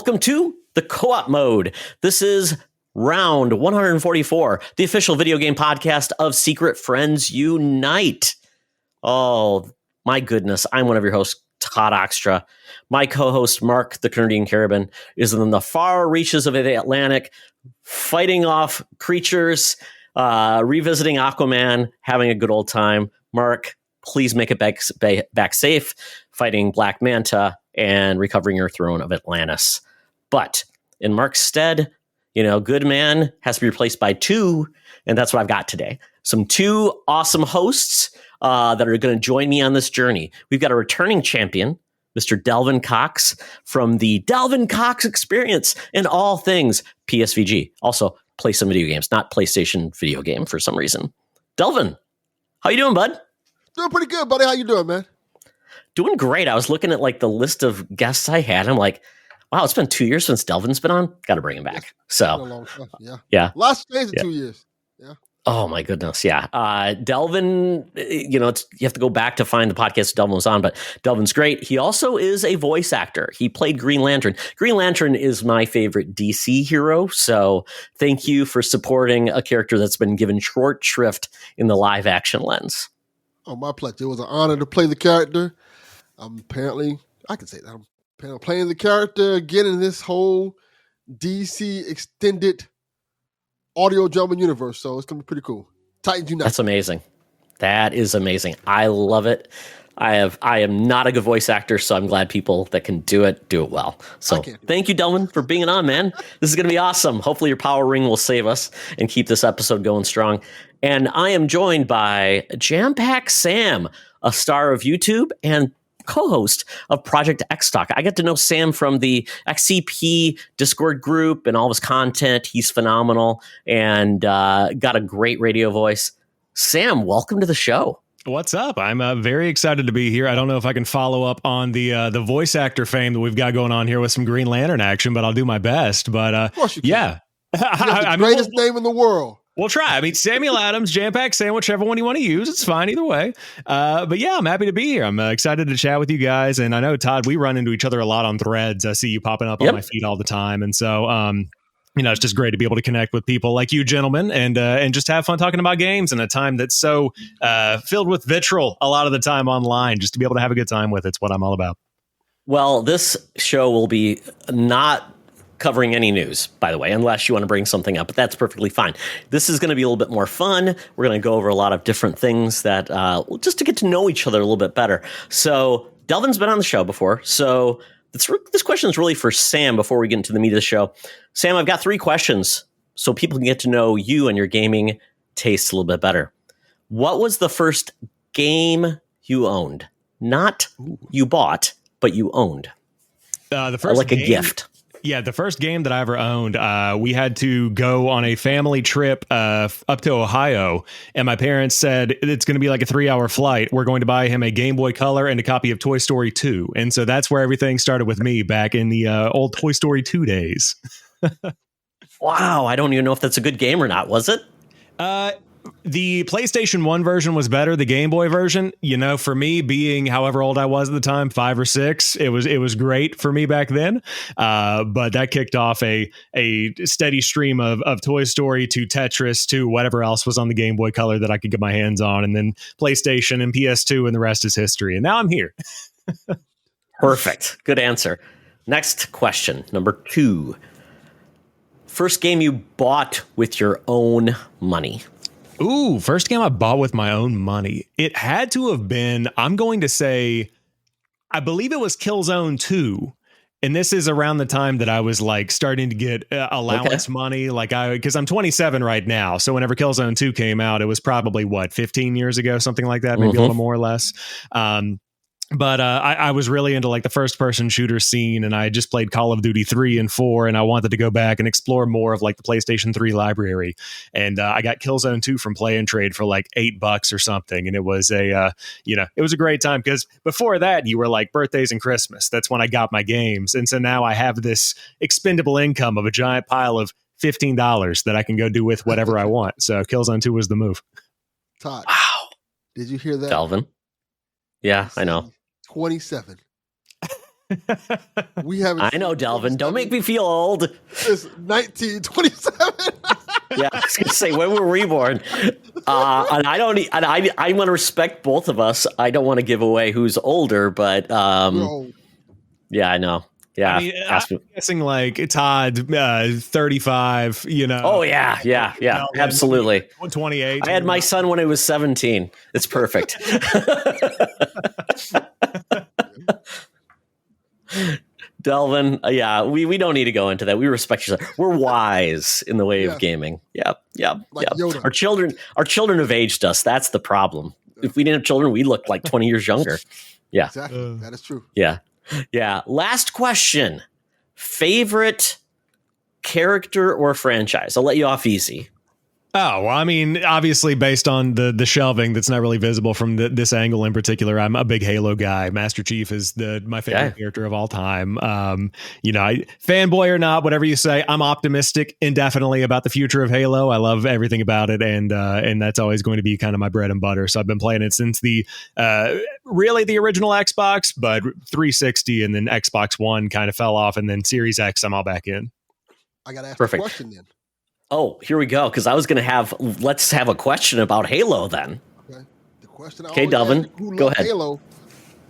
welcome to the co-op mode. This is round 144, the official video game podcast of Secret Friends Unite. Oh, my goodness. I'm one of your hosts, Todd Oxtra. My co-host, Mark the Canadian Carabin, is in the far reaches of the Atlantic, fighting off creatures, revisiting Aquaman, having a good old time. Mark, please make it back safe, fighting Black Manta and recovering your throne of Atlantis. But in Mark's stead, good man has to be replaced by two, and that's what I've got today. Two awesome hosts that are going to join me on this journey. We've got a returning champion, Mr. Delvin Cox, from the Delvin Cox Experience and all things PSVG. Also, play some video games, not PlayStation video game for some reason. Delvin, how you doing, bud? Doing pretty good, buddy. How you doing, man? Doing great. I was looking at the list of guests I had. I'm like, wow, it's been 2 years since Delvin's been on. Got to bring him back. So, yeah. Lots changed in 2 years. Yeah. Oh my goodness, yeah. Delvin, you have to go back to find the podcast Delvin was on, but Delvin's great. He also is a voice actor. He played Green Lantern. Green Lantern is my favorite DC hero, so thank you for supporting a character that's been given short shrift in the live action lens. Oh, my pleasure. It was an honor to play the character. Apparently, I can say that. I'm playing the character again in this whole DC extended audio drama universe, so it's going to be pretty cool. Titans Unite. That's amazing. That is amazing. I love it. I am not a good voice actor, so I'm glad people that can do it well. So thank you, Delvin, for being on, man. This is going to be awesome. Hopefully your power ring will save us and keep this episode going strong. And I am joined by JampackSam, a star of YouTube and co-host of Project X Talk. I get to know Sam from the XCP Discord group and all of his content. He's phenomenal and got a great radio voice. Sam, welcome to the show. What's up? I'm very excited to be here. I don't know if I can follow up on the voice actor fame that we've got going on here with some Green Lantern action, but I'll do my best. But of course you can. Yeah, the greatest name in the world. We'll try. I mean, Samuel Adams, JampackSam, whichever one you want to use. It's fine either way. But yeah, I'm happy to be here. I'm excited to chat with you guys. And I know, Todd, we run into each other a lot on threads. I see you popping up on my feed all the time. And so, it's just great to be able to connect with people like you gentlemen and just have fun talking about games in a time that's so filled with vitriol a lot of the time online. Just to be able to have a good time with it's what I'm all about. Well, this show will be not covering any news, by the way, unless you want to bring something up, but that's perfectly fine. This is going to be a little bit more fun. We're going to go over a lot of different things that just to get to know each other a little bit better. So Delvin's been on the show before. So this question is really for Sam before we get into the meat of the show. Sam, I've got 3 questions so people can get to know you and your gaming tastes a little bit better. What was the first game you owned? Not you bought, but you owned. The first a gift. Yeah, the first game that I ever owned, we had to go on a family trip up to Ohio, and my parents said it's going to be like a 3-hour flight. We're going to buy him a Game Boy Color and a copy of Toy Story 2. And so that's where everything started with me back in the old Toy Story 2 days. Wow, I don't even know if that's a good game or not, was it? The PlayStation 1 version was better. The Game Boy version, for me being however old I was at the time, 5 or 6, it was great for me back then. But that kicked off a steady stream of Toy Story to Tetris to whatever else was on the Game Boy Color that I could get my hands on, and then PlayStation and PS2, and the rest is history. And now I'm here. Perfect. Good answer. Next question, number 2. First game you bought with your own money. Ooh, first game I bought with my own money. It had to have been, I'm going to say, I believe it was Killzone 2. And this is around the time that I was starting to get allowance money. Because I'm 27 right now. So whenever Killzone 2 came out, it was probably 15 years ago, something like that, maybe a little more or less. But I was really into the first person shooter scene, and I just played Call of Duty 3 and 4, and I wanted to go back and explore more of the PlayStation 3 library. And I got Killzone 2 from Play and Trade for $8 or something. And it was it was a great time because before that you were birthdays and Christmas. That's when I got my games. And so now I have this expendable income of a giant pile of $15 that I can go do with whatever I want. So Killzone 2 was the move. Todd. Wow. Did you hear that? Delvin. Yeah, I know. 27. We haven't. I know, Delvin. Don't make me feel old. It's 1927. Yeah, I was gonna say, when were we born? And I don't. And I want to respect both of us. I don't want to give away who's older, but yeah, I know. Yeah, I mean, I'm guessing like Todd, 35. You know. Oh yeah, absolutely. 28. I had my son when he was 17. It's perfect. Delvin, we don't need to go into that. We respect each other. We're wise in the way of gaming. Yeah. Like Yoda. Our children have aged us. That's the problem. If we didn't have children, we look like 20 years younger. Yeah. Exactly. That is true. Yeah. Last question. Favorite character or franchise? I'll let you off easy. Oh, well, I mean, obviously, based on the shelving that's not really visible from this angle in particular, I'm a big Halo guy. Master Chief is my favorite character of all time. Fanboy or not, whatever you say, I'm optimistic indefinitely about the future of Halo. I love everything about it, and that's always going to be kind of my bread and butter. So I've been playing it since the original Xbox, but 360 and then Xbox One kind of fell off, and then Series X, I'm all back in. I got to ask a question then. Oh, here we go. Because I was going to let's have a question about Halo then. Okay. The question. Okay, Delvin, go ahead. Halo.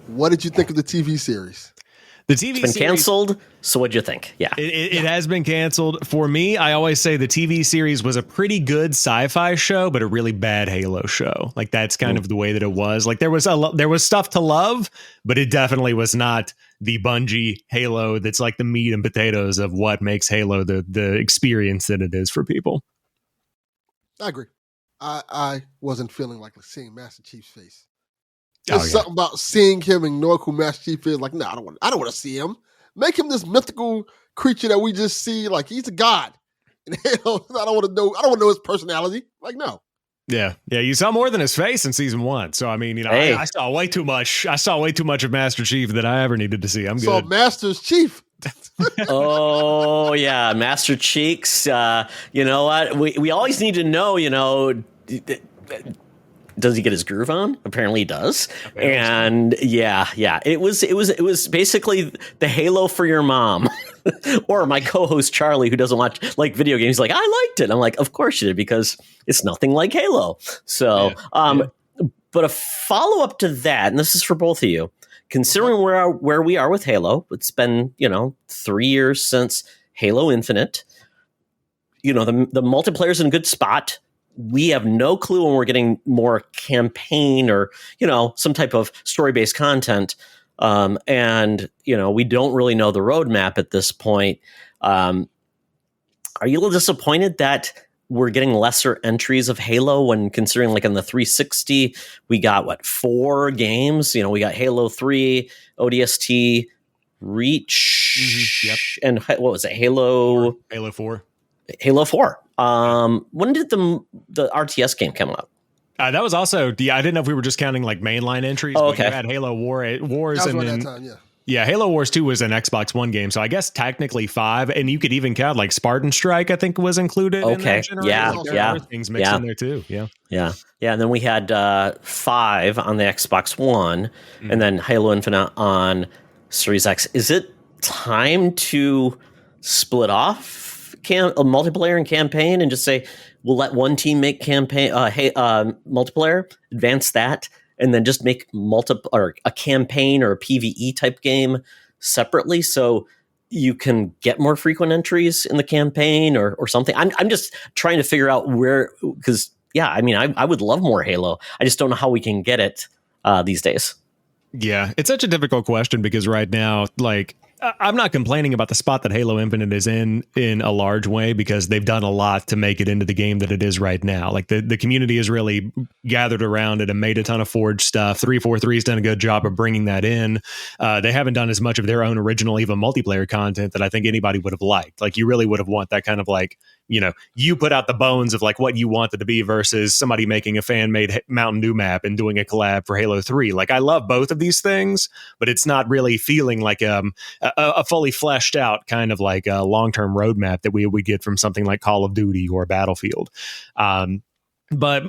What did you think of the TV series? The TV it's been canceled. So what'd you think? Yeah, it has been canceled. For me, I always say the TV series was a pretty good sci-fi show, but a really bad Halo show. Like that's kind of the way that it was. Like there was stuff to love, but it definitely was not the Bungie Halo that's like the meat and potatoes of what makes Halo the experience that it is for people. I agree. I wasn't feeling like seeing Master Chief's face. There's something about seeing him and knowing who Master Chief is. Like, no, I don't want to see him. Make him this mythical creature that we just see. Like he's a god. And I don't want to know. I don't want to know his personality. Like, no. Yeah. You saw more than his face in season 1. So I mean, I saw way too much. I saw way too much of Master Chief that I ever needed to see. I'm good. So Master's Chief. Oh yeah, Master Cheeks. You know what? We always need to know. Does he get his groove on? Apparently he does. And yeah. It was basically the Halo for your mom. Or my co-host Charlie, who doesn't watch video games, like, I liked it. I'm like, of course you did, because it's nothing like Halo. So but a follow-up to that, and this is for both of you, considering where we are with Halo, it's been 3 years since Halo Infinite. The multiplayer's in a good spot. We have no clue when we're getting more campaign or, some type of story-based content. And we don't really know the roadmap at this point. Are you a little disappointed that we're getting lesser entries of Halo when considering like on the 360, we got 4 games? We got Halo 3, ODST, Reach, and what was it? Halo 4. Halo 4. When did the RTS game come out? That was also, I didn't know if we were just counting like mainline entries. Oh, okay. But you had Halo Wars. That was that time, yeah, Halo Wars 2 was an Xbox One game. So I guess technically 5. And you could even count like Spartan Strike, I think was included. Okay. In that generation. Yeah. Things mixed in there too. Yeah. And then we had 5 on the Xbox One and then Halo Infinite on Series X. Is it time to split off a multiplayer and campaign and just say, we'll let one team make multiplayer, advance that, and then just make a campaign or a PvE type game separately, so you can get more frequent entries in the campaign or something. I'm just trying to figure out where, because I would love more Halo. I just don't know how we can get it these days. Yeah, it's such a difficult question because right now, like, I'm not complaining about the spot that Halo Infinite is in a large way, because they've done a lot to make it into the game that it is right now. Like the community has really gathered around it and made a ton of Forge stuff. 343 has done a good job of bringing that in. They haven't done as much of their own original, even multiplayer content that I think anybody would have liked. Like you really would have want that kind of like, you put out the bones of like what you want it to be versus somebody making a fan-made Mountain Dew map and doing a collab for Halo 3. Like I love both of these things, but it's not really feeling like a fully fleshed out kind of like a long-term roadmap that we would get from something like Call of Duty or Battlefield. But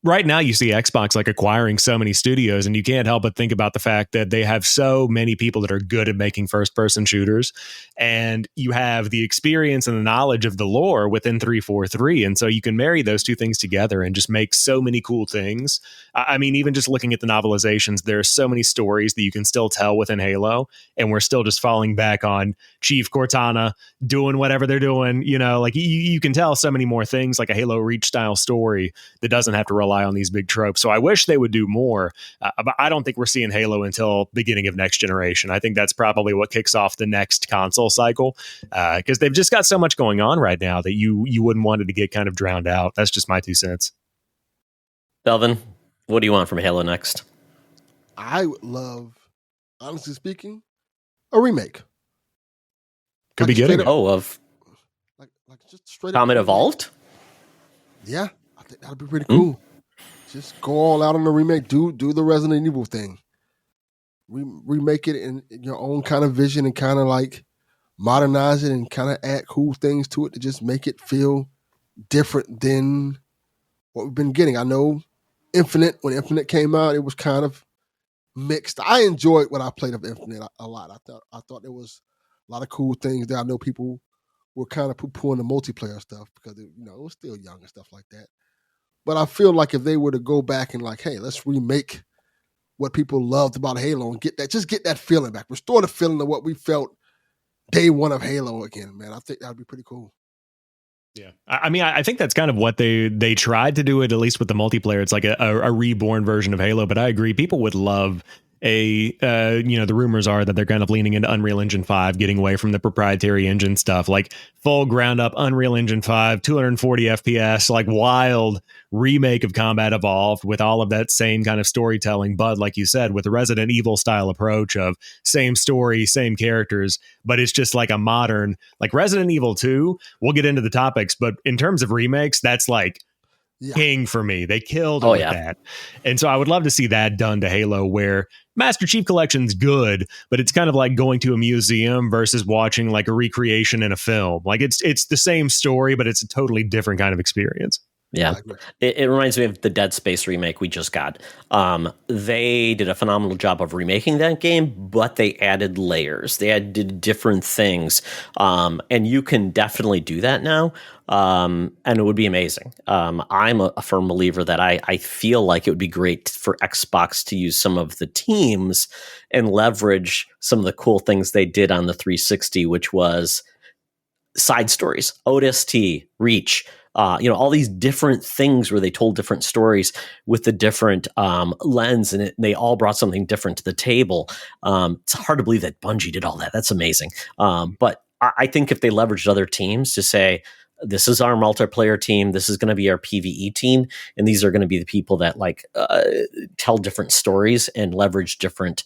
right now you see Xbox like acquiring so many studios, and you can't help but think about the fact that they have so many people that are good at making first person shooters, and you have the experience and the knowledge of the lore within 343, and so you can marry those two things together and just make so many cool things. I mean, even just looking at the novelizations, there are so many stories that you can still tell within Halo, and we're still just falling back on Chief Cortana doing whatever they're doing. You know, like you can tell so many more things, like a Halo Reach style story that doesn't have to rely on these big tropes. So I wish they would do more, but I don't think we're seeing Halo until beginning of next generation. I think that's probably what kicks off the next console cycle, because they've just got so much going on right now that you wouldn't want it to get kind of drowned out. That's just my 2 cents. Delvin, what do you want from Halo next? I would love, honestly speaking, a remake. Could be good. Of like just straight Comet up Evolved? Yeah, I think that'd be pretty cool. Just go all out on the remake. Do the Resident Evil thing. Remake it in your own kind of vision and kind of like modernize it and kind of add cool things to it to just make it feel different than what we've been getting. I know when Infinite came out, it was kind of mixed. I enjoyed what I played of Infinite a lot. I thought there was a lot of cool things there. I know people were kind of poo-pooing the multiplayer stuff because it was still young and stuff like that. But I feel like if they were to go back and like, hey, let's remake what people loved about Halo and get that feeling back, restore the feeling of what we felt day one of Halo again, man. I think that'd be pretty cool. Yeah, I mean, I think that's kind of what they tried to do it, at least with the multiplayer. It's like a reborn version of Halo. But I agree, people would love the rumors are that they're kind of leaning into Unreal Engine 5, getting away from the proprietary engine stuff, like full ground up Unreal Engine 5, 240 FPS, like wild remake of Combat Evolved with all of that same kind of storytelling. But like you said, with the Resident Evil style approach of same story, same characters, but it's just like a modern, like Resident Evil 2. We'll get into the topics, but in terms of remakes, that's like king for me. They killed it with that. And so I would love to see that done to Halo, where Master Chief Collection's good, but it's kind of like going to a museum versus watching like a recreation in a film. Like it's the same story, but it's a totally different kind of experience. Yeah, it reminds me of the Dead Space remake we just got. They did a phenomenal job of remaking that game, but they added layers. They did different things, and you can definitely do that now, and it would be amazing. I'm a firm believer that I feel like it would be great for Xbox to use some of the teams and leverage some of the cool things they did on the 360, which was side stories, ODST, Reach, all these different things where they told different stories with the different lens, and they all brought something different to the table. It's hard to believe that Bungie did all that. That's amazing. But I think if they leveraged other teams to say, this is our multiplayer team, this is going to be our PvE team, and these are going to be the people that tell different stories and leverage different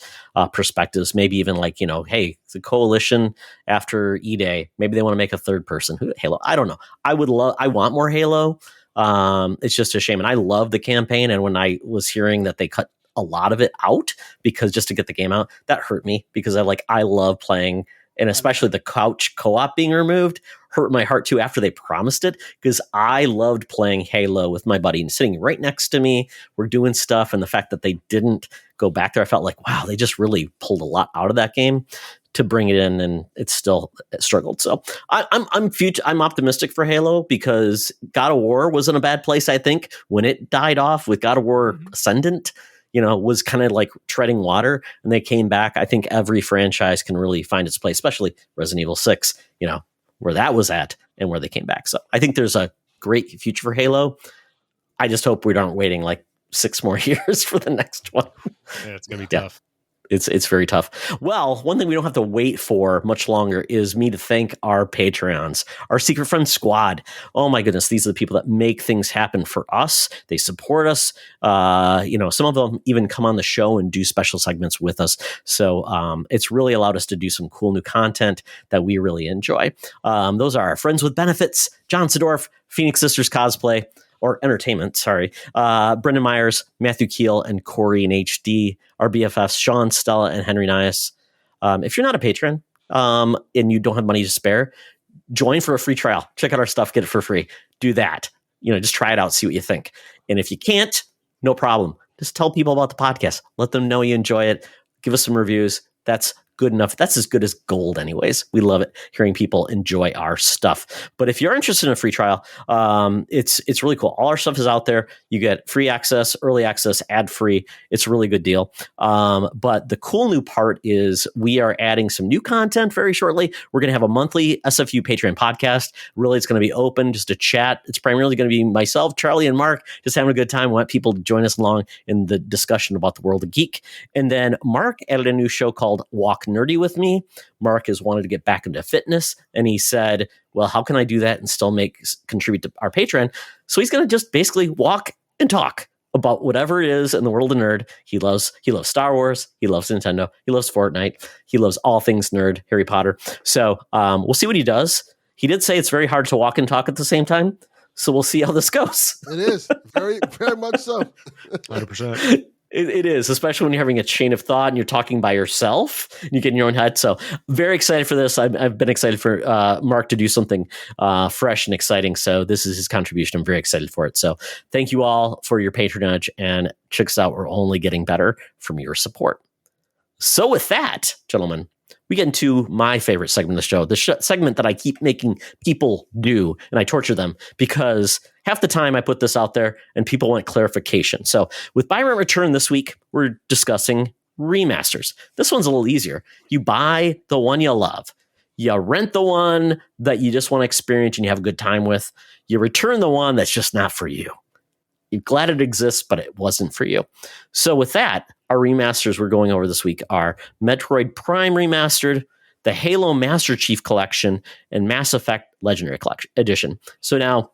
perspectives. Maybe even hey, the Coalition after E-Day, maybe they want to make a third person Halo. I don't know. I want more Halo. It's just a shame. And I love the campaign. And when I was hearing that they cut a lot of it out because just to get the game out, that hurt me because I love playing, and especially the couch co-op being removed hurt my heart too after they promised it, because I loved playing Halo with my buddy and sitting right next to me. We're doing stuff, and the fact that they didn't go back there, I felt like, wow, they just really pulled a lot out of that game to bring it in, and it struggled. So I'm optimistic for Halo because God of War was in a bad place, I think, when it died off with God of War Ascendant. Was kind of like treading water, and they came back. I think every franchise can really find its place, especially Resident Evil 6, where that was at and where they came back. So I think there's a great future for Halo. I just hope we aren't waiting like 6 more years for the next one. Yeah, it's going to be tough. It's very tough. Well, one thing we don't have to wait for much longer is me to thank our Patreons, our Secret Friends Squad. Oh my goodness, these are the people that make things happen for us. They support us. Some of them even come on the show and do special segments with us. So it's really allowed us to do some cool new content that we really enjoy. Those are our Friends with Benefits, John Sedorf, Phoenix Sisters Cosplay, or Entertainment, sorry, Brendan Myers, Matthew Keel, and Corey in HD, our BFFs, Sean, Stella, and Henry Nias. If you're not a patron and you don't have money to spare, join for a free trial. Check out our stuff, get it for free. Do that. Just try it out, see what you think. And if you can't, no problem. Just tell people about the podcast. Let them know you enjoy it. Give us some reviews. That's good enough. That's as good as gold anyways. We love it hearing people enjoy our stuff. But if you're interested in a free trial, it's really cool. All our stuff is out there. You get free access, early access, ad free. It's a really good deal. But the cool new part is we are adding some new content very shortly. We're going to have a monthly SFU Patreon podcast. Really, it's going to be open just to chat. It's primarily going to be myself, Charlie, and Mark just having a good time. We want people to join us along in the discussion about the world of geek. And then Mark added a new show called Walk Nerdy with Me. Mark has wanted to get back into fitness, and he said, well, how can I do that and still contribute to our Patreon? So he's going to just basically walk and talk about whatever it is in the world of nerd. He loves Star Wars. He loves Nintendo. He loves Fortnite. He loves all things nerd, Harry Potter. So we'll see what he does. He did say it's very hard to walk and talk at the same time. So we'll see how this goes. It is very, very much so. 100%. It is, especially when you're having a chain of thought and you're talking by yourself and you get in your own head. So very excited for this. I've been excited for Mark to do something fresh and exciting. So this is his contribution. I'm very excited for it. So thank you all for your patronage, and check us out. We're only getting better from your support. So with that, gentlemen, we get into my favorite segment of the show, the segment that I keep making people do, and I torture them because half the time I put this out there and people want clarification. So with Buy Rent Return this week, we're discussing remasters. This one's a little easier. You buy the one you love. You rent the one that you just want to experience and you have a good time with. You return the one that's just not for you. You're glad it exists, but it wasn't for you. So with that, our remasters we're going over this week are Metroid Prime Remastered, the Halo Master Chief Collection, and Mass Effect Legendary Collection Edition. So now,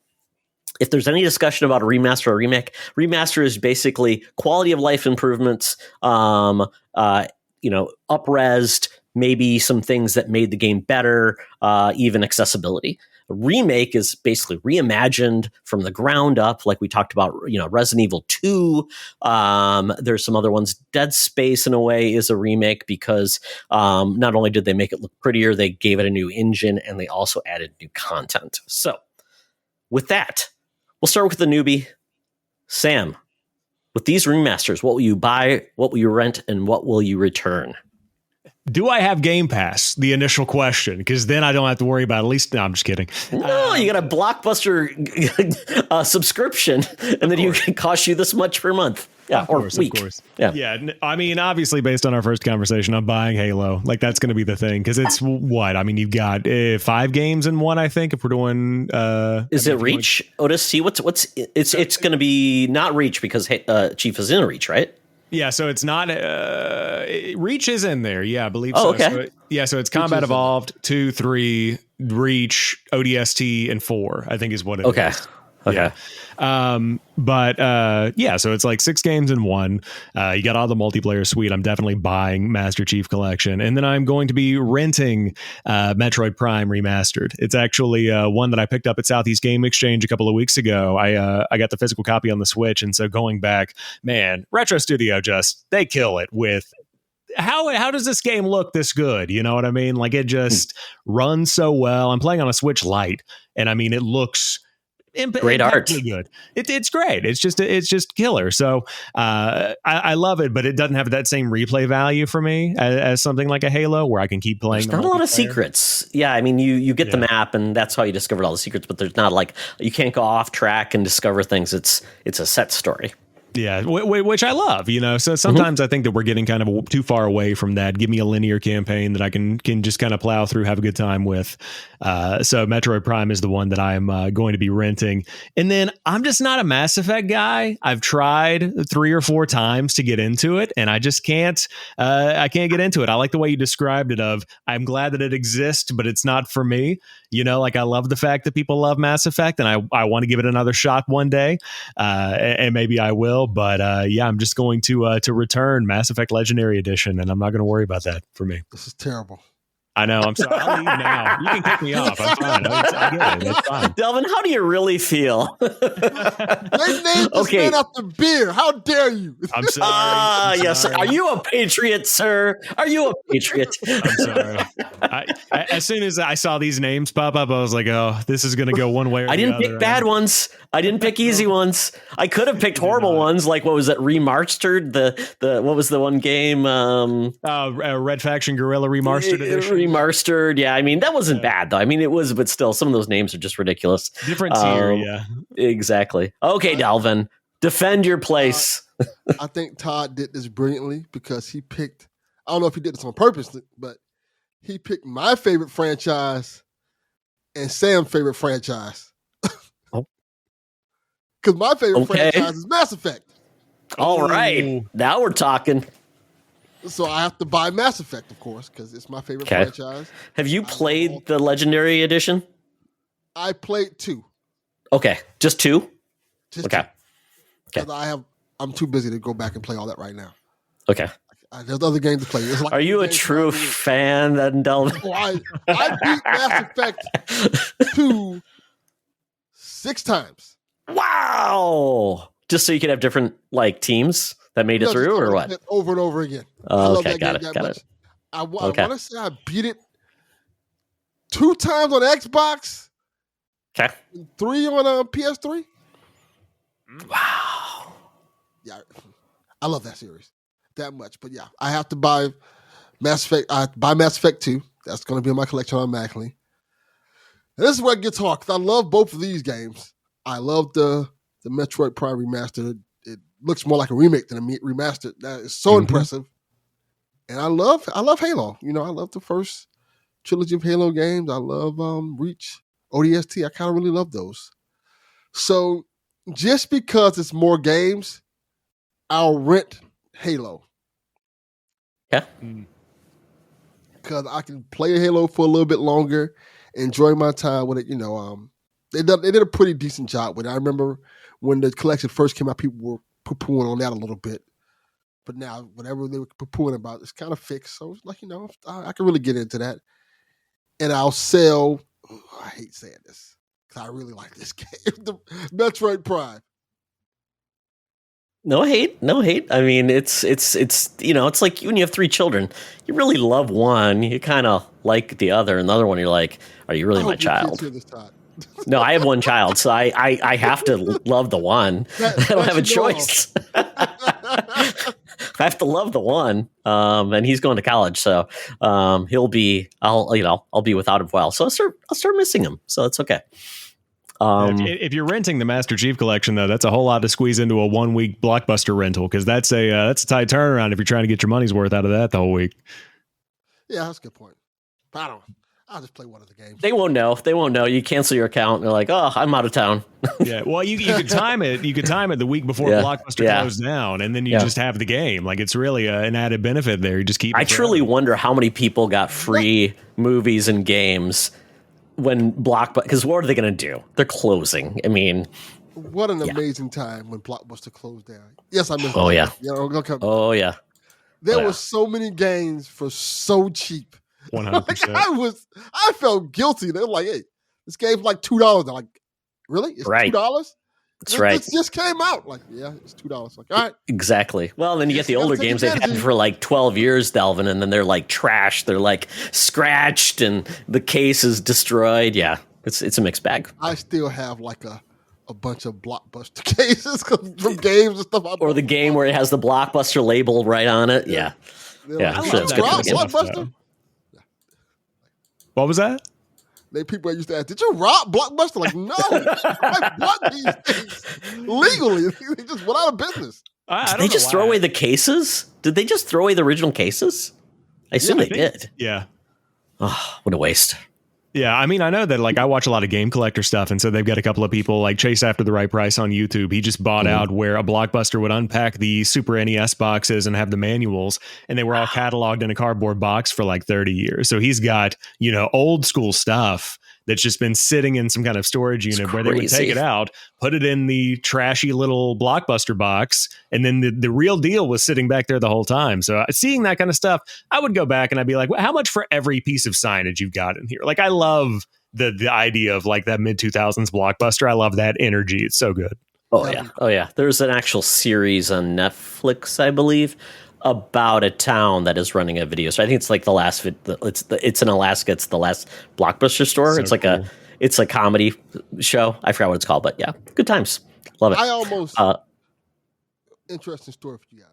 if there's any discussion about a remaster or remake, remaster is basically quality of life improvements, up-resed, maybe some things that made the game better, even accessibility. A remake is basically reimagined from the ground up, like we talked about, Resident Evil 2. There's some other ones. Dead Space, in a way, is a remake because not only did they make it look prettier, they gave it a new engine, and they also added new content. So, with that, we'll start with the newbie. Sam, with these remasters, what will you buy, what will you rent, and what will you return? Do I have Game Pass? The initial question, because then I don't have to worry about at least. No, I'm just kidding. No, you got a Blockbuster subscription, and then it can cost you this much per month. Yeah, or week. Of course. Yeah. I mean, obviously, based on our first conversation, I'm buying Halo. Like, that's going to be the thing, because it's what? I mean, you've got 5 games in one, I think, if we're doing. Is it Reach? Odyssey? What's it's going to be not Reach because Chief is in Reach, right? Yeah, so it's not Reach is in there. Yeah, I believe so. Okay. So it's Combat Evolved 2, 3, Reach, ODST, and 4. I think is what it is. Okay. Yeah. So it's like 6 games in one. You got all the multiplayer suite. I'm definitely buying Master Chief Collection. And then I'm going to be renting Metroid Prime Remastered. It's actually one that I picked up at Southeast Game Exchange a couple of weeks ago. I got the physical copy on the Switch. And so going back, man, Retro Studio they kill it with how does this game look this good? You know what I mean? Like, it just runs so well. I'm playing on a Switch Lite, and I mean, it looks great art. Good. It's great. It's just killer. So I love it, but it doesn't have that same replay value for me as something like a Halo, where I can keep playing. There's not a lot of secrets. Yeah, I mean, you get the map, and that's how you discovered all the secrets. But there's not like you can't go off track and discover things. It's a set story. Yeah, which I love, So sometimes I think that we're getting kind of too far away from that. Give me a linear campaign that I can just kind of plow through, have a good time with. So Metroid Prime is the one that I'm going to be renting. And then I'm just not a Mass Effect guy. I've tried 3 or 4 times to get into it, and I just can't. I can't get into it. I like the way you described it. I'm glad that it exists, but it's not for me. Like, I love the fact that people love Mass Effect, and I want to give it another shot one day, and maybe I will. But I'm just going to return Mass Effect Legendary Edition, and I'm not going to worry about that for me. This is terrible. I know. I'm sorry. I'll leave now. You can kick me off. I'm fine. I get it. It's fine. Delvin, how do you really feel? They named this man after beer. How dare you? I'm sorry. Yes. Are you a patriot, sir? Are you a patriot? I'm sorry. As soon as I saw these names pop up, I was like, "Oh, this is going to go one way or the other." I didn't pick bad ones. I didn't pick easy ones. I could have picked horrible ones, like what was it? Remastered. The what was the one game? Red Faction Guerrilla Remastered Edition. Remastered. Yeah, I mean that wasn't bad though. I mean it was, but still, some of those names are just ridiculous. Different tier. Yeah. Exactly. Okay, Delvin, defend your place. I think Todd did this brilliantly because he picked. I don't know if he did this on purpose, but he picked my favorite franchise and Sam's favorite franchise. Because my favorite franchise is Mass Effect. All right. Now we're talking. So I have to buy Mass Effect, of course, because it's my favorite franchise. Have you played the Legendary Edition? I played 2. Okay. Just 2? Just 2. Because I'm too busy to go back and play all that right now. Okay. There's other games to play. Are you a true fan, then, Delvin? Oh, I beat Mass Effect 2 6 times. Wow! Just so you could have different teams that made it through, or what? Over and over again. Oh, okay, got it. I want to say I beat it 2 times on Xbox. Okay. 3 on PS3. Wow. Yeah, I love that series that much. But yeah, I have to buy Mass Effect. I buy Mass Effect 2. That's going to be in my collection automatically. And this is where it gets hard because I love both of these games. I love the Metroid Prime remaster. It looks more like a remake than a remaster. That is so impressive. And I love Halo. You know, I love the first trilogy of Halo games. I love Reach, ODST. I kind of really love those. So just because it's more games, I'll rent Halo. Yeah. Because I can play Halo for a little bit longer, enjoy my time with it. You know, they did a pretty decent job with it. I remember when the collection first came out, people were poo-pooing on that a little bit. But now, whatever they were poo-pooing about, it's kind of fixed. So it's like, you know, I can really get into that. And I'll sell, I hate saying this, because I really like this game, the Metroid Prime. No hate. I mean, it's you know, it's like when you have 3 children, you really love one, you kind of like the other, and the other one you're like, are you really my child? No, I have one child, so I have to love the one. I don't have a choice. I have to love the one, and he's going to college, so I'll be without him for a while. So I'll start missing him. So it's okay. If you're renting the Master Chief Collection, though, that's a whole lot to squeeze into a 1-week Blockbuster rental because that's a tight turnaround if you're trying to get your money's worth out of that the whole week. Yeah, that's a good point. But I'll just play one of the games. They won't know. You cancel your account, and they're like, "Oh, I'm out of town." Yeah, well, you could time it. You could time it the week before Blockbuster closed down, and then you just have the game. Like it's really an added benefit there. You just keep. I truly wonder how many people got free movies and games when Blockbuster. Because what are they going to do? They're closing. I mean, what an amazing time when Blockbuster closed down. Yes, I missed. Oh yeah. Oh yeah. There were so many games for so cheap. 100%. I felt guilty. They're like, "Hey, this game's like $2." I'm like, "Really? It's $2?" That's right. It just came out. Like, yeah, it's $2. Like, all right. Exactly. Well, then you get the older games they've had for like 12 years, Delvin, and then they're like trash. They're like scratched and the case is destroyed. Yeah, it's a mixed bag. I still have like a bunch of Blockbuster cases from games and stuff. Or the game where it has the Blockbuster label right on it. Yeah. Yeah. Blockbuster? What was that? People used to ask, "Did you rob Blockbuster?" Like, no, I bought these things legally. They just went out of business. Did they just throw away the cases? Did they just throw away the original cases? I assume they did. Yeah. Oh, what a waste. Yeah, I mean, I know that like I watch a lot of game collector stuff, and so they've got a couple of people like Chase After the Right Price on YouTube. He just bought out where a Blockbuster would unpack the Super NES boxes and have the manuals, and they were all cataloged in a cardboard box for like 30 years. So he's got, you know, old school stuff that's just been sitting in some kind of storage unit It's where they would take crazy. it out, put it in the trashy little Blockbuster box, and then the real deal was sitting back there the whole time. So seeing that kind of stuff, I would go back and I'd be like, well, how much for every piece of signage you've got in here? Like, I love the idea of like that mid 2000s Blockbuster. I love that energy. It's so good. Oh yeah, oh yeah. There's an actual series on Netflix, I believe, about a town that is running a video. So I think it's like the last. It's in Alaska. It's the last Blockbuster store. So it's like cool. it's a comedy show. I forgot what it's called, but yeah, good times. Love it. I almost interesting story for you guys.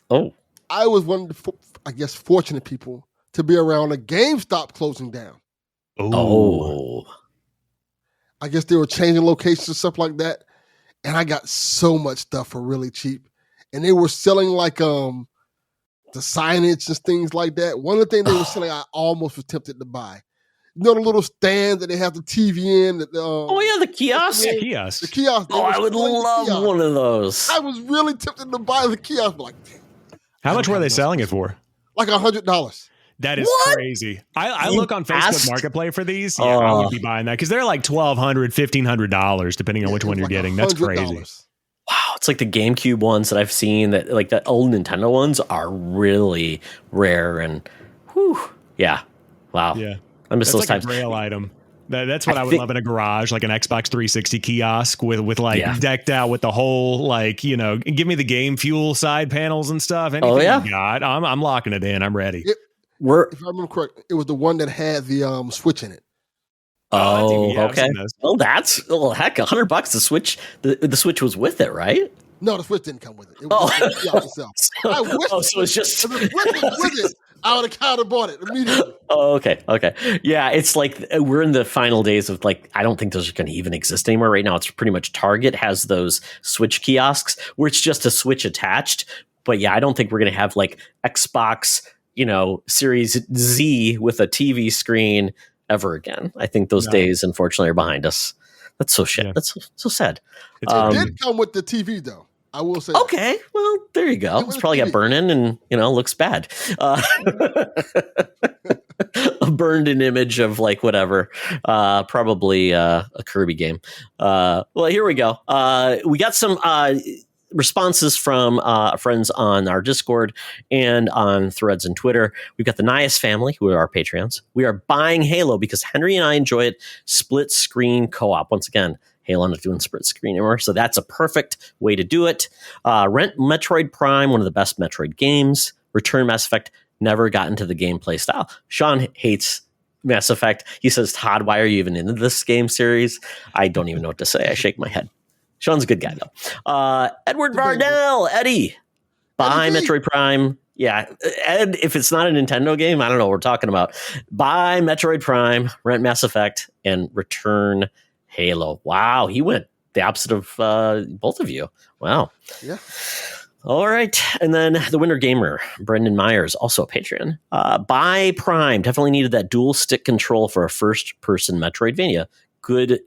Oh, I was one of the, I guess, fortunate people to be around a GameStop closing down. oh, I guess they were changing locations and stuff like that. And I got so much stuff for really cheap. And they were selling like the signage and things like that. One of the things they were selling, I almost was tempted to buy. You know the little stand that they have the TV in? oh yeah, the kiosk. Yeah, kiosk. The kiosk. Oh, I would love one of those. I was really tempted to buy the kiosk. But like, How much were they selling it for? like $100. That is What? crazy. I You look on Facebook asked? Marketplace for these. Yeah, I would be buying that because they're like $1,200, $1,500 depending on which one you're getting. That's crazy. Wow, it's like the GameCube ones that I've seen. That like the old Nintendo ones are really rare and, whew, yeah, wow. Yeah, I miss that's those like times. a grail item. That's what I would think- love in a garage, like an Xbox 360 kiosk with like Yeah. decked out with the whole like, you know, give me the game fuel side panels and stuff. Anything yeah? you got, I'm locking it in. I'm ready. We're If I remember correct, it was the one that had the Switch in it. oh, I've okay. seen those. Well, that's heck, $100. The Switch, the Switch was with it, right? No, the Switch didn't come with it. It was Oh. just the kiosk itself. I wish Oh, so it's just. if the Switch was with it, I would have kind of bought it immediately. Oh, okay. Yeah, it's like we're in the final days of like, I don't think those are going to even exist anymore. Right now, it's pretty much Target has those Switch kiosks where it's just a Switch attached. But yeah, I don't think we're going to have like Xbox, Series Z with a TV screen ever again. I think those days, unfortunately, are behind us. That's so shit. Yeah. That's so sad. It's It crazy. did come with the TV, though. I will say. that. Okay, well, there you go. It was It's probably got TV. burning and, looks bad. A burned in image of like whatever, probably a Kirby game. Well, here we go. We got some responses from friends on our Discord and on threads and Twitter. We've got the Nias family, who are our Patreons. We are buying Halo because Henry and I enjoy it. Split screen co-op. Once again, Halo not doing split screen anymore, so that's a perfect way to do it. Rent Metroid Prime, one of the best Metroid games. Return Mass Effect, never got into the gameplay style. Sean hates Mass Effect. He says, Todd, why are you even into this game series? I don't even know what to say. I shake my head. Sean's a good guy, though. Edward Vardell, Eddie, buy Eddie V. Metroid Prime. Yeah, Ed, if it's not a Nintendo game, I don't know what we're talking about. Buy Metroid Prime, rent Mass Effect, and return Halo. Wow, he went the opposite of both of you. Wow. Yeah. All right. And then the Winter Gamer, Brendan Myers, also a Patreon. Buy Prime. Definitely needed that dual stick control for a first-person Metroidvania. Good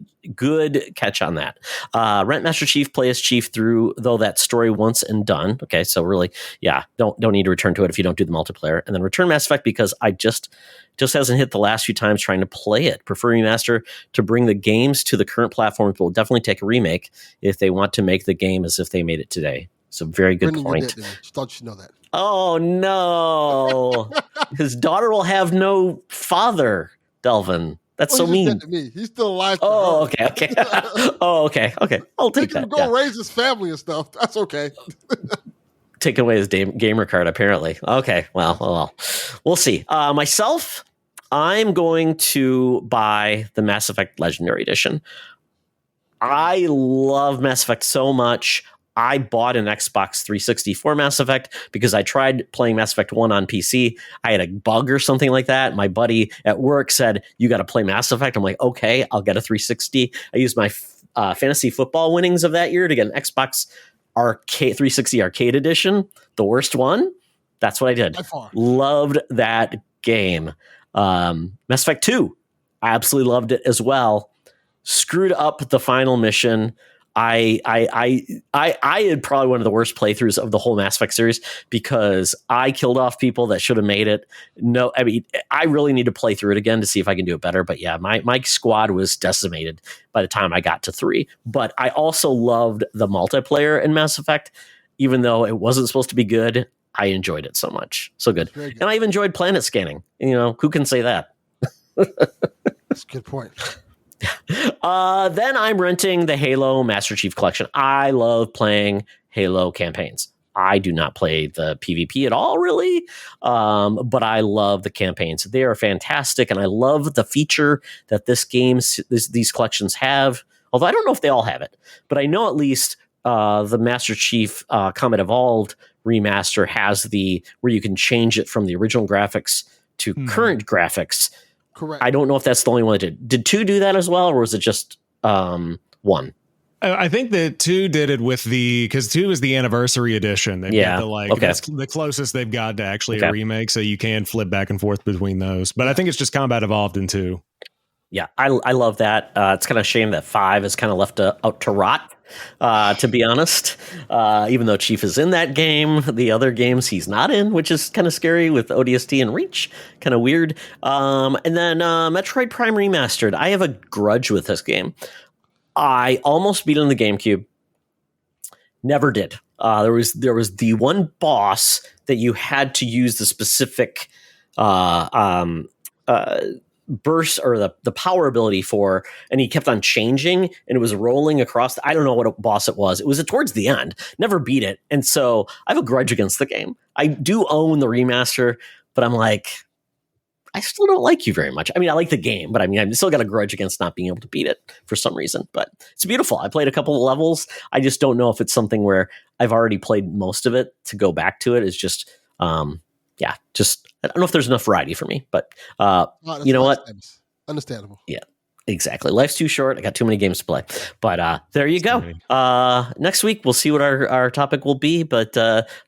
catch on that. Rent Master Chief, play as Chief through, though, that story once and done. Okay, so really, yeah, don't need to return to it if you don't do the multiplayer. And then return Mass Effect because I just hasn't hit the last few times trying to play it. Prefer Remaster to bring the games to the current platforms, but will definitely take a remake if they want to make the game as if they made it today. So very good Brendan, you're point. dead to me. Just thought you should know that. Oh, no. His daughter will have no father, Delvin. That's so He's just mean. dead to me. He's still alive. to Oh, her. okay. Oh, okay. I'll He take can that. go Yeah. raise his family and stuff. That's okay. Taking away his gamer card, apparently. Okay, well, we'll see. Myself, I'm going to buy the Mass Effect Legendary Edition. I love Mass Effect so much. I bought an Xbox 360 for Mass Effect because I tried playing Mass Effect 1 on PC. I had a bug or something like that. My buddy at work said, you got to play Mass Effect. I'm like, okay, I'll get a 360. I used my fantasy football winnings of that year to get an Xbox Arcade 360 Arcade Edition, the worst one. That's what I did. By far. Loved that game. Mass Effect 2, I absolutely loved it as well. Screwed up the final mission. I had probably one of the worst playthroughs of the whole Mass Effect series because I killed off people that should have made it. No, I mean, I really need to play through it again to see if I can do it better. But yeah, my squad was decimated by the time I got to 3. But I also loved the multiplayer in Mass Effect, even though it wasn't supposed to be good. I enjoyed it so much, so good, and I even enjoyed planet scanning. You know, who can say that? That's a good point. Then I'm renting the Halo Master Chief Collection. I love playing Halo campaigns. I do not play the PvP at all, really, but I love the campaigns. They are fantastic, and I love the feature that these collections have. Although I don't know if they all have it, but I know at least the Master Chief Combat Evolved remaster has where you can change it from the original graphics to current graphics. Correct. I don't know if that's the only one that did. Did 2 do that as well, or was it just 1? I think that 2 did it with because 2 is the anniversary edition. They've got that's the closest they've got to actually a remake, so you can flip back and forth between those. But I think it's just Combat Evolved in 2. Yeah, I love that. It's kind of a shame that 5 is kind of left out to rot, to be honest. Even though Chief is in that game, the other games he's not in, which is kind of scary with ODST and Reach. Kind of weird. And then Metroid Prime Remastered. I have a grudge with this game. I almost beat it on the GameCube. Never did. There was the one boss that you had to use the specific burst or the power ability for, and he kept on changing, and it was rolling across. I don't know what boss it was. It was towards the end. Never beat it, and so I have a grudge against the game. I do own the remaster, but I'm like, I still don't like you very much. I mean, I like the game, but I mean, I've still got a grudge against not being able to beat it for some reason. But it's beautiful. I played a couple of levels. I just don't know if it's something where I've already played most of it to go back to it. It's just, just I don't know if there's enough variety for me. But you know what? Understandable. Yeah, exactly. Life's too short. I got too many games to play. But there you go. Next week, we'll see what our topic will be, but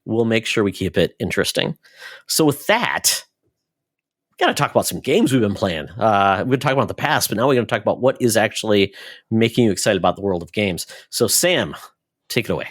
we'll make sure we keep it interesting. So with that, got to talk about some games we've been playing. We've been talking about the past, but now we're going to talk about what is actually making you excited about the world of games. So, Sam, take it away.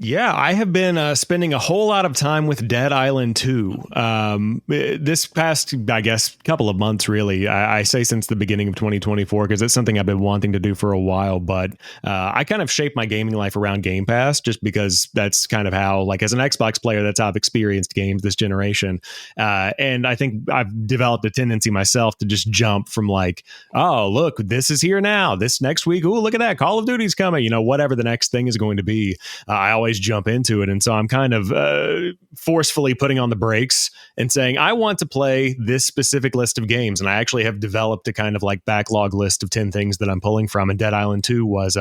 Yeah, I have been spending a whole lot of time with Dead Island 2. This past, I guess, couple of months, really. I say since the beginning of 2024, because it's something I've been wanting to do for a while. But I kind of shaped my gaming life around Game Pass, just because that's kind of how, like, as an Xbox player, that's how I've experienced games this generation. And I think I've developed a tendency myself to just jump from like, oh, look, this is here now. This next week, oh, look at that. Call of Duty's coming. You know, whatever the next thing is going to be. I always jump into it, and so I'm kind of forcefully putting on the brakes and saying I want to play this specific list of games, and I actually have developed a kind of like backlog list of 10 things that I'm pulling from, and Dead Island 2 was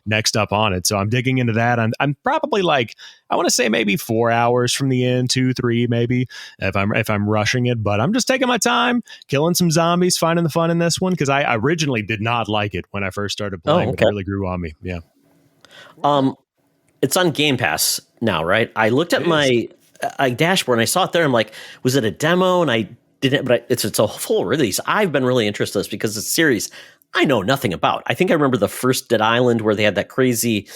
next up on it. So I'm digging into that. I'm probably like, I want to say maybe 4 hours from the end, 2-3 maybe if I'm rushing it, but I'm just taking my time, killing some zombies, finding the fun in this one, because I originally did not like it when I first started playing. It really grew on me. Yeah. It's on Game Pass now, right? I looked at my dashboard and I saw it there. I'm like, was it a demo? And I didn't, but it's a full release. I've been really interested in this because it's a series I know nothing about. I think I remember the first Dead Island where they had that crazy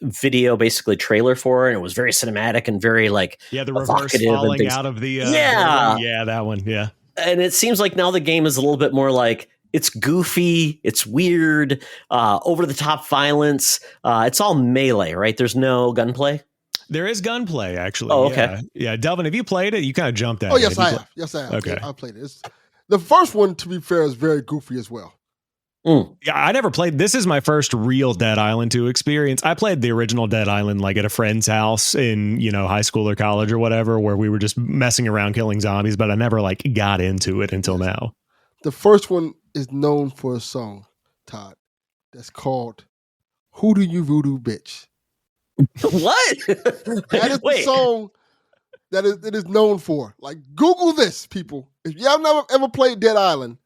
video, basically trailer for it. And it was very cinematic and very like the reverse falling out of the that one. Yeah. And it seems like now the game is a little bit more like, it's goofy, it's weird, over the top violence. It's all melee, right? There's no gunplay. There is gunplay, actually. Oh, okay. Yeah, Delvin, have you played it? You kind of jumped at it. Oh, yes, I have. Yes, I have. Okay. I played it. The first one, to be fair, is very goofy as well. Yeah, I never played. This is my first real Dead Island 2 experience. I played the original Dead Island like at a friend's house in, high school or college or whatever, where we were just messing around killing zombies, but I never like got into it until now. The first one is known for a song, Todd, that's called "HooDoo You Voodoo Bitch." What? That is the song that it is known for. Like, Google this, people. If you have never ever played Dead Island,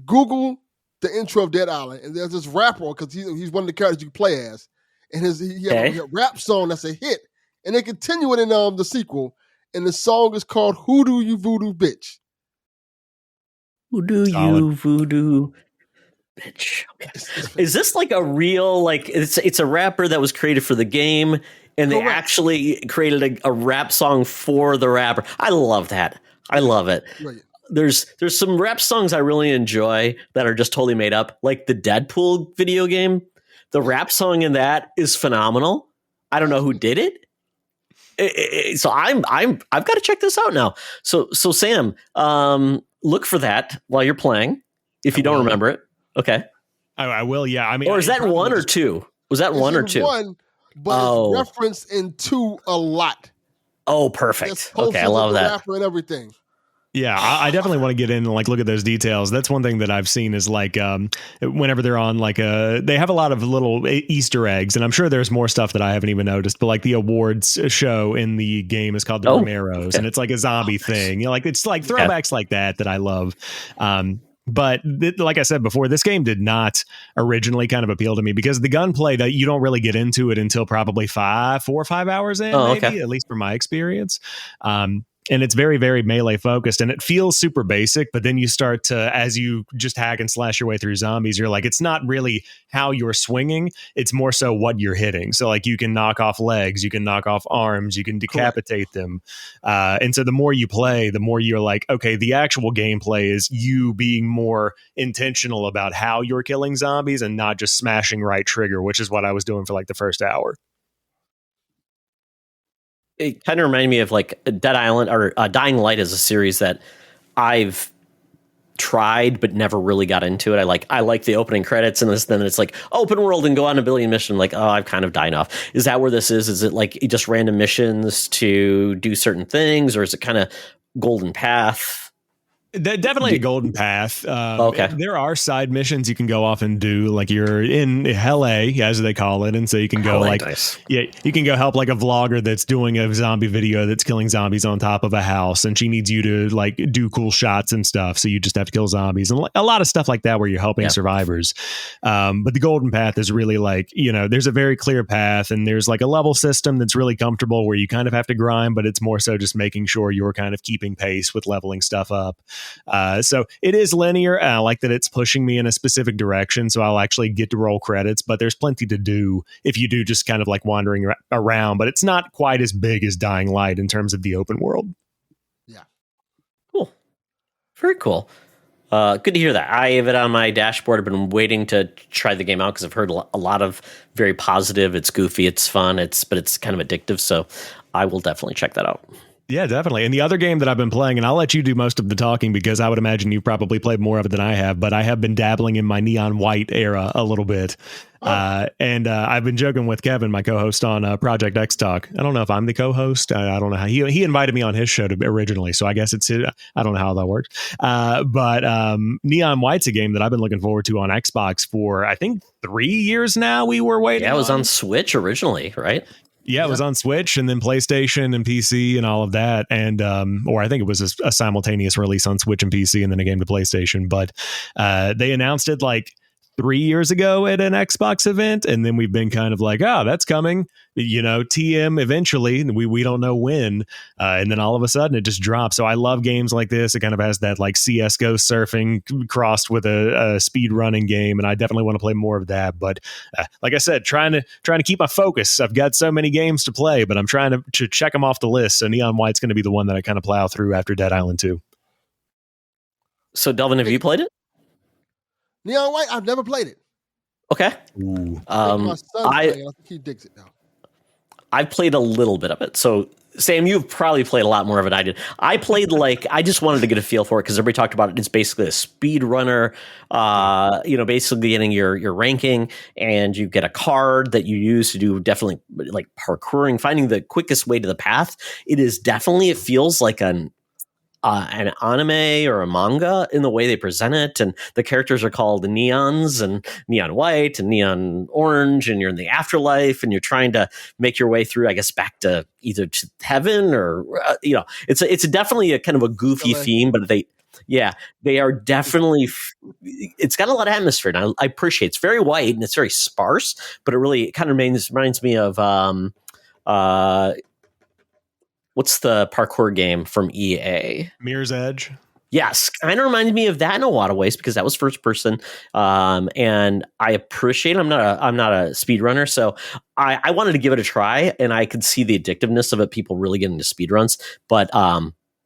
Google the intro of Dead Island, and there's this rapper, because he's one of the characters you play as, and he has a rap song that's a hit, and they continue it in the sequel, and the song is called "HooDoo You Voodoo Bitch." Who do you voodoo? bitch. Okay. It's Is this like a real, like, it's a rapper that was created for the game, and they Correct. actually created a rap song for the rapper? I love that. I love it. Right. There's some rap songs I really enjoy that are just totally made up, like the Deadpool video game. The rap song in that is phenomenal. I don't know who did it. So I've got to check this out now. So Sam, look for that while you're playing. If you don't remember it, okay. I will. Yeah. I mean, Or is that one or two? Was that one or two? One, but it's referenced in two a lot. Oh, perfect. Okay, I love that. Rapper and everything. Yeah, I definitely want to get in and like look at those details. That's one thing that I've seen is like whenever they're on like they have a lot of little Easter eggs, and I'm sure there's more stuff that I haven't even noticed. But like the awards show in the game is called the Romeros, and it's like a zombie thing. You know, like it's like throwbacks like that I love. But like I said before, this game did not originally kind of appeal to me because the gunplay that you don't really get into it until probably 4 or 5 hours in, maybe, at least from my experience. And it's very, very melee focused, and it feels super basic. But then you start to, as you just hack and slash your way through zombies, you're like, it's not really how you're swinging. It's more so what you're hitting. So like you can knock off legs, you can knock off arms, you can decapitate them. And so the more you play, the more you're like, okay, the actual gameplay is you being more intentional about how you're killing zombies and not just smashing right trigger, which is what I was doing for like the first hour. It kind of reminded me of like Dead Island or Dying Light is a series that I've tried but never really got into it. I like the opening credits and then it's like open world and go on a billion mission. Like, oh, I've kind of died off. Is that where this is? Is it like just random missions to do certain things, or is it kind of golden path? Definitely a golden path. Okay. There are side missions you can go off and do, like you're in Hell A, as they call it, and so you can go you can go help like a vlogger that's doing a zombie video that's killing zombies on top of a house, and she needs you to like do cool shots and stuff. So you just have to kill zombies and a lot of stuff like that where you're helping survivors. But the golden path is really like, you know, there's a very clear path, and there's like a level system that's really comfortable where you kind of have to grind, but it's more so just making sure you're kind of keeping pace with leveling stuff up. So it is linear. I like that it's pushing me in a specific direction, so I'll actually get to roll credits, but there's plenty to do if you do just kind of like wandering around, but it's not quite as big as Dying Light in terms of the open world. Yeah. Cool. Very cool. Good to hear that. I have it on my dashboard. I've been waiting to try the game out because I've heard a lot of very positive. It's goofy, it's fun, but it's kind of addictive, so I will definitely check that out. Yeah, definitely. And the other game that I've been playing, and I'll let you do most of the talking because I would imagine you've probably played more of it than I have, but I have been dabbling in my Neon White era a little bit. And I've been joking with Kevin, my co-host on Project X Talk. I don't know if I'm the co-host. I don't know how he invited me on his show originally. So I guess I don't know how that works. But Neon White's a game that I've been looking forward to on Xbox for, I think, 3 years now. We were waiting. Yeah, it was on Switch originally, right? Yeah, it was on Switch and then PlayStation and PC and all of that. And, or I think it was a simultaneous release on Switch and PC and then a game to PlayStation. But they announced it like 3 years ago at an Xbox event. And then we've been kind of like, oh, that's coming, you know, TM eventually. We don't know when. And then all of a sudden it just drops. So I love games like this. It kind of has that like CSGO surfing crossed with a speed running game. And I definitely want to play more of that. But like I said, trying to keep my focus. I've got so many games to play, but I'm trying to check them off the list. So Neon White's going to be the one that I kind of plow through after Dead Island 2. So Delvin, have you played it? Neon White, I've never played it. Okay. My son's playing. I think he digs it now. I've played a little bit of it. So Sam, you've probably played a lot more of it than I did. I played I just wanted to get a feel for it because everybody talked about it. It's basically a speed runner, basically getting your ranking, and you get a card that you use to do definitely like parkouring, finding the quickest way to the path. It feels like an anime or a manga in the way they present it, and the characters are called Neons and Neon White and Neon Orange, and you're in the afterlife and you're trying to make your way through, I guess, back to either to heaven or it's definitely a kind of a goofy theme, but they are definitely it's got a lot of atmosphere, and I appreciate it. It's very white and it's very sparse, but it really kind of reminds me of what's the parkour game from EA? Mirror's Edge. Yes, kind of reminds me of that in a lot of ways because that was first person, and I appreciate. I'm not a speedrunner, so I wanted to give it a try, and I could see the addictiveness of it. People really get into speedruns, but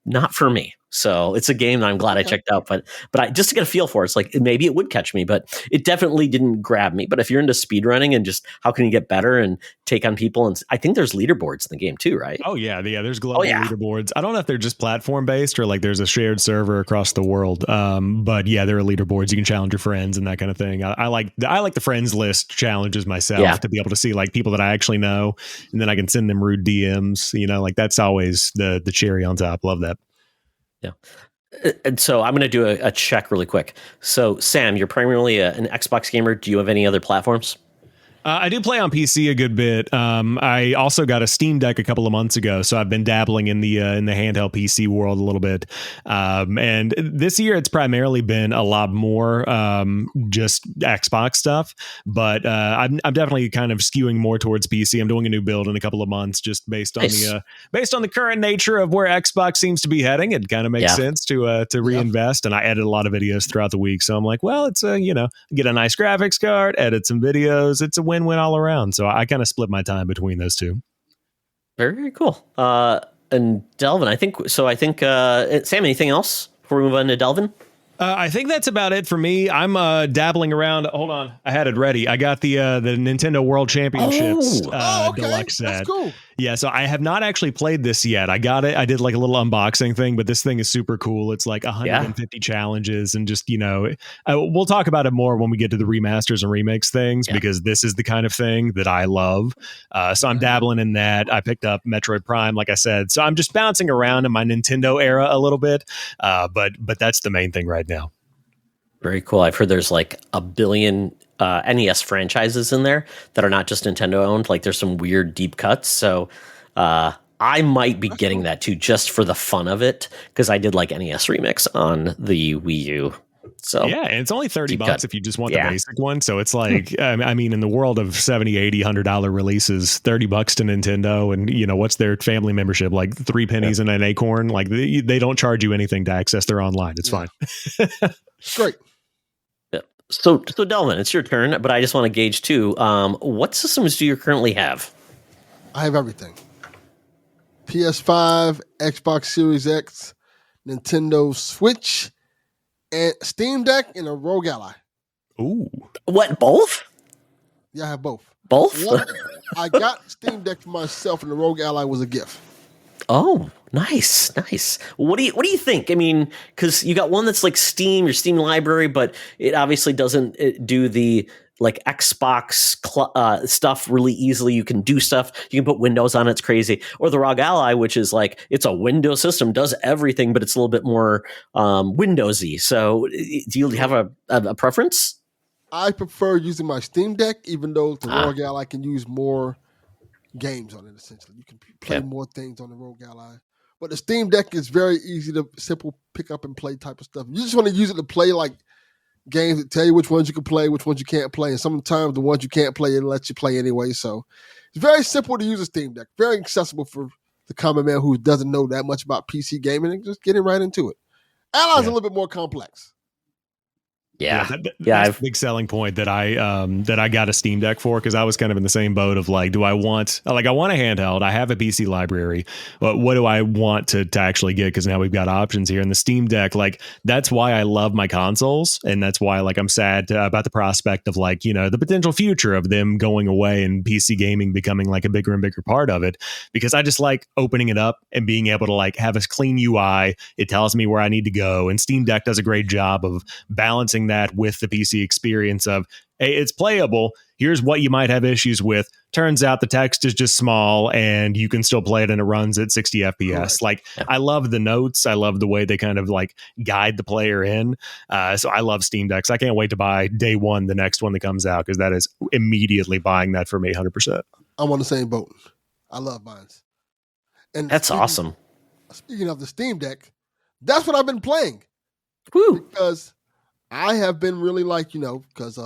not for me. So it's a game that I'm glad I checked out, but just to get a feel for it, it's like maybe it would catch me, but it definitely didn't grab me. But if you're into speedrunning and just how can you get better and take on people, and I think there's leaderboards in the game too, right? Oh yeah, there's global leaderboards. I don't know if they're just platform based or like there's a shared server across the world. But yeah, there are leaderboards. You can challenge your friends and that kind of thing. I like the friends list challenges myself to be able to see like people that I actually know, and then I can send them rude DMs. Like that's always the cherry on top. Love that. Yeah. And so I'm going to do a check really quick. So Sam, you're primarily an Xbox gamer. Do you have any other platforms? I do play on PC a good bit. I also got a Steam Deck a couple of months ago, so I've been dabbling in the handheld PC world a little bit. And this year, it's primarily been a lot more just Xbox stuff. But I'm definitely kind of skewing more towards PC. I'm doing a new build in a couple of months, just based on the current nature of where Xbox seems to be heading. It kind of makes sense to reinvest. And I edit a lot of videos throughout the week, so I'm like, well, it's get a nice graphics card, edit some videos. It's a win-win all around. So I kind of split my time between those two. Very, very cool. And Delvin, I think Sam, anything else before we move on to Delvin? I think that's about it for me. I'm dabbling around. Hold on, I had it ready. I got the Nintendo World Championships deluxe set. That's cool. Yeah, so I have not actually played this yet. I got it. I did like a little unboxing thing, but this thing is super cool. It's like 150 challenges, and just we'll talk about it more when we get to the remasters and remakes things because this is the kind of thing that I love. So I'm dabbling in that. I picked up Metroid Prime, like I said. So I'm just bouncing around in my Nintendo era a little bit, but that's the main thing right now. Very cool. I've heard there's like a billion NES franchises in there that are not just Nintendo owned. Like there's some weird deep cuts. So I might be getting that too, just for the fun of it, because I did like NES Remix on the Wii U. So yeah, and it's only $30 if you just want the basic one. So it's like, I mean, in the world of $70, $80, $100 releases, $30 to Nintendo, and what's their family membership? Like 3 pennies and an acorn. Like they don't charge you anything to access their online. It's fine. Great. So Delvin, it's your turn, but I just want to gauge too. What systems do you currently have? I have everything. PS5, Xbox Series X, Nintendo Switch, and Steam Deck, and a Rogue Ally. Ooh. What, both? Yeah, I have both. Both? I got Steam Deck for myself, and the Rogue Ally was a gift. Oh, nice. What do you think? I mean, because you got one that's like Steam, your Steam library, but it obviously doesn't do the like Xbox stuff really easily. You can do stuff. You can put Windows on it. It's crazy. Or the ROG Ally, which is like it's a Windows system, does everything, but it's a little bit more Windowsy. So, do you have a preference? I prefer using my Steam Deck, even though the ROG Ally can use more games on it. Essentially, you can play more things on the ROG Ally. But the Steam Deck is very easy to simple pick up and play type of stuff. You just want to use it to play like games that tell you which ones you can play, which ones you can't play, and sometimes the ones you can't play, it lets you play anyway. So it's very simple to use a Steam Deck. Very accessible for the common man who doesn't know that much about PC gaming and just getting right into it. Ally's a little bit more complex. That's a big selling point that I got a Steam Deck for, because I was kind of in the same boat of like, I want a handheld. I have a PC library, but what do I want to actually get? Because now we've got options here. And the Steam Deck, like that's why I love my consoles, and that's why like I'm sad about the prospect of like the potential future of them going away and PC gaming becoming like a bigger and bigger part of it. Because I just like opening it up and being able to like have a clean UI. It tells me where I need to go, and Steam Deck does a great job of balancing that with the PC experience of, hey, it's playable. Here's what you might have issues with. Turns out the text is just small and you can still play it and it runs at 60 FPS. Like, I love the notes. I love the way they kind of like guide the player in. So I love Steam Decks. I can't wait to buy day one, the next one that comes out, because that is immediately buying that for me 100%. I'm on the same boat. I love mine. And that's awesome. Speaking of the Steam Deck, that's what I've been playing. Woo. Because I have been really like, because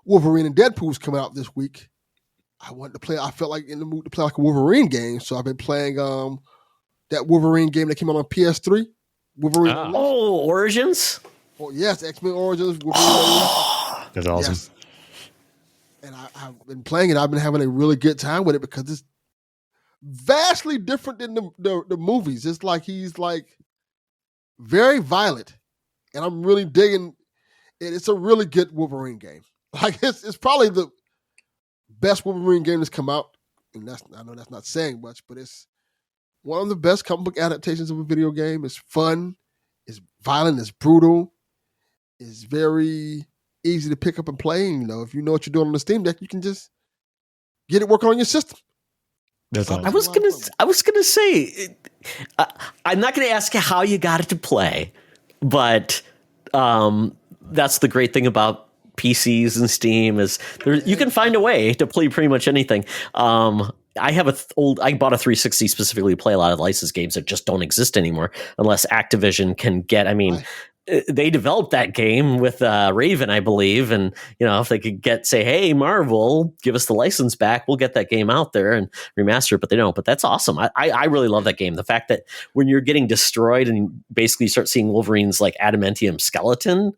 Wolverine and Deadpool's coming out this week. I felt like in the mood to play like a Wolverine game. So I've been playing that Wolverine game that came out on PS3. Wolverine. Origins. Oh yes, X-Men Origins. Wolverine. That's awesome. Yes. And I've been playing it. I've been having a really good time with it because it's vastly different than the movies. It's like he's like very violent, and I'm really digging it. It's a really good Wolverine game. Like it's probably the best Wolverine game that's come out, and I know that's not saying much, but it's one of the best comic book adaptations of a video game. It's fun, it's violent, it's brutal, it's very easy to pick up and play. And, if you know what you're doing on the Steam Deck, you can just get it working on your system. That's awesome. I was gonna say, I'm not gonna ask you how you got it to play, but that's the great thing about PCs and Steam is you can find a way to play pretty much anything. I have I bought a 360 specifically to play a lot of licensed games that just don't exist anymore unless Activision can get. I mean, they developed that game with Raven, I believe, and if they could say, "Hey, Marvel, give us the license back, we'll get that game out there and remaster it," but they don't. But that's awesome. I really love that game. The fact that when you're getting destroyed and basically you start seeing Wolverine's like adamantium skeleton,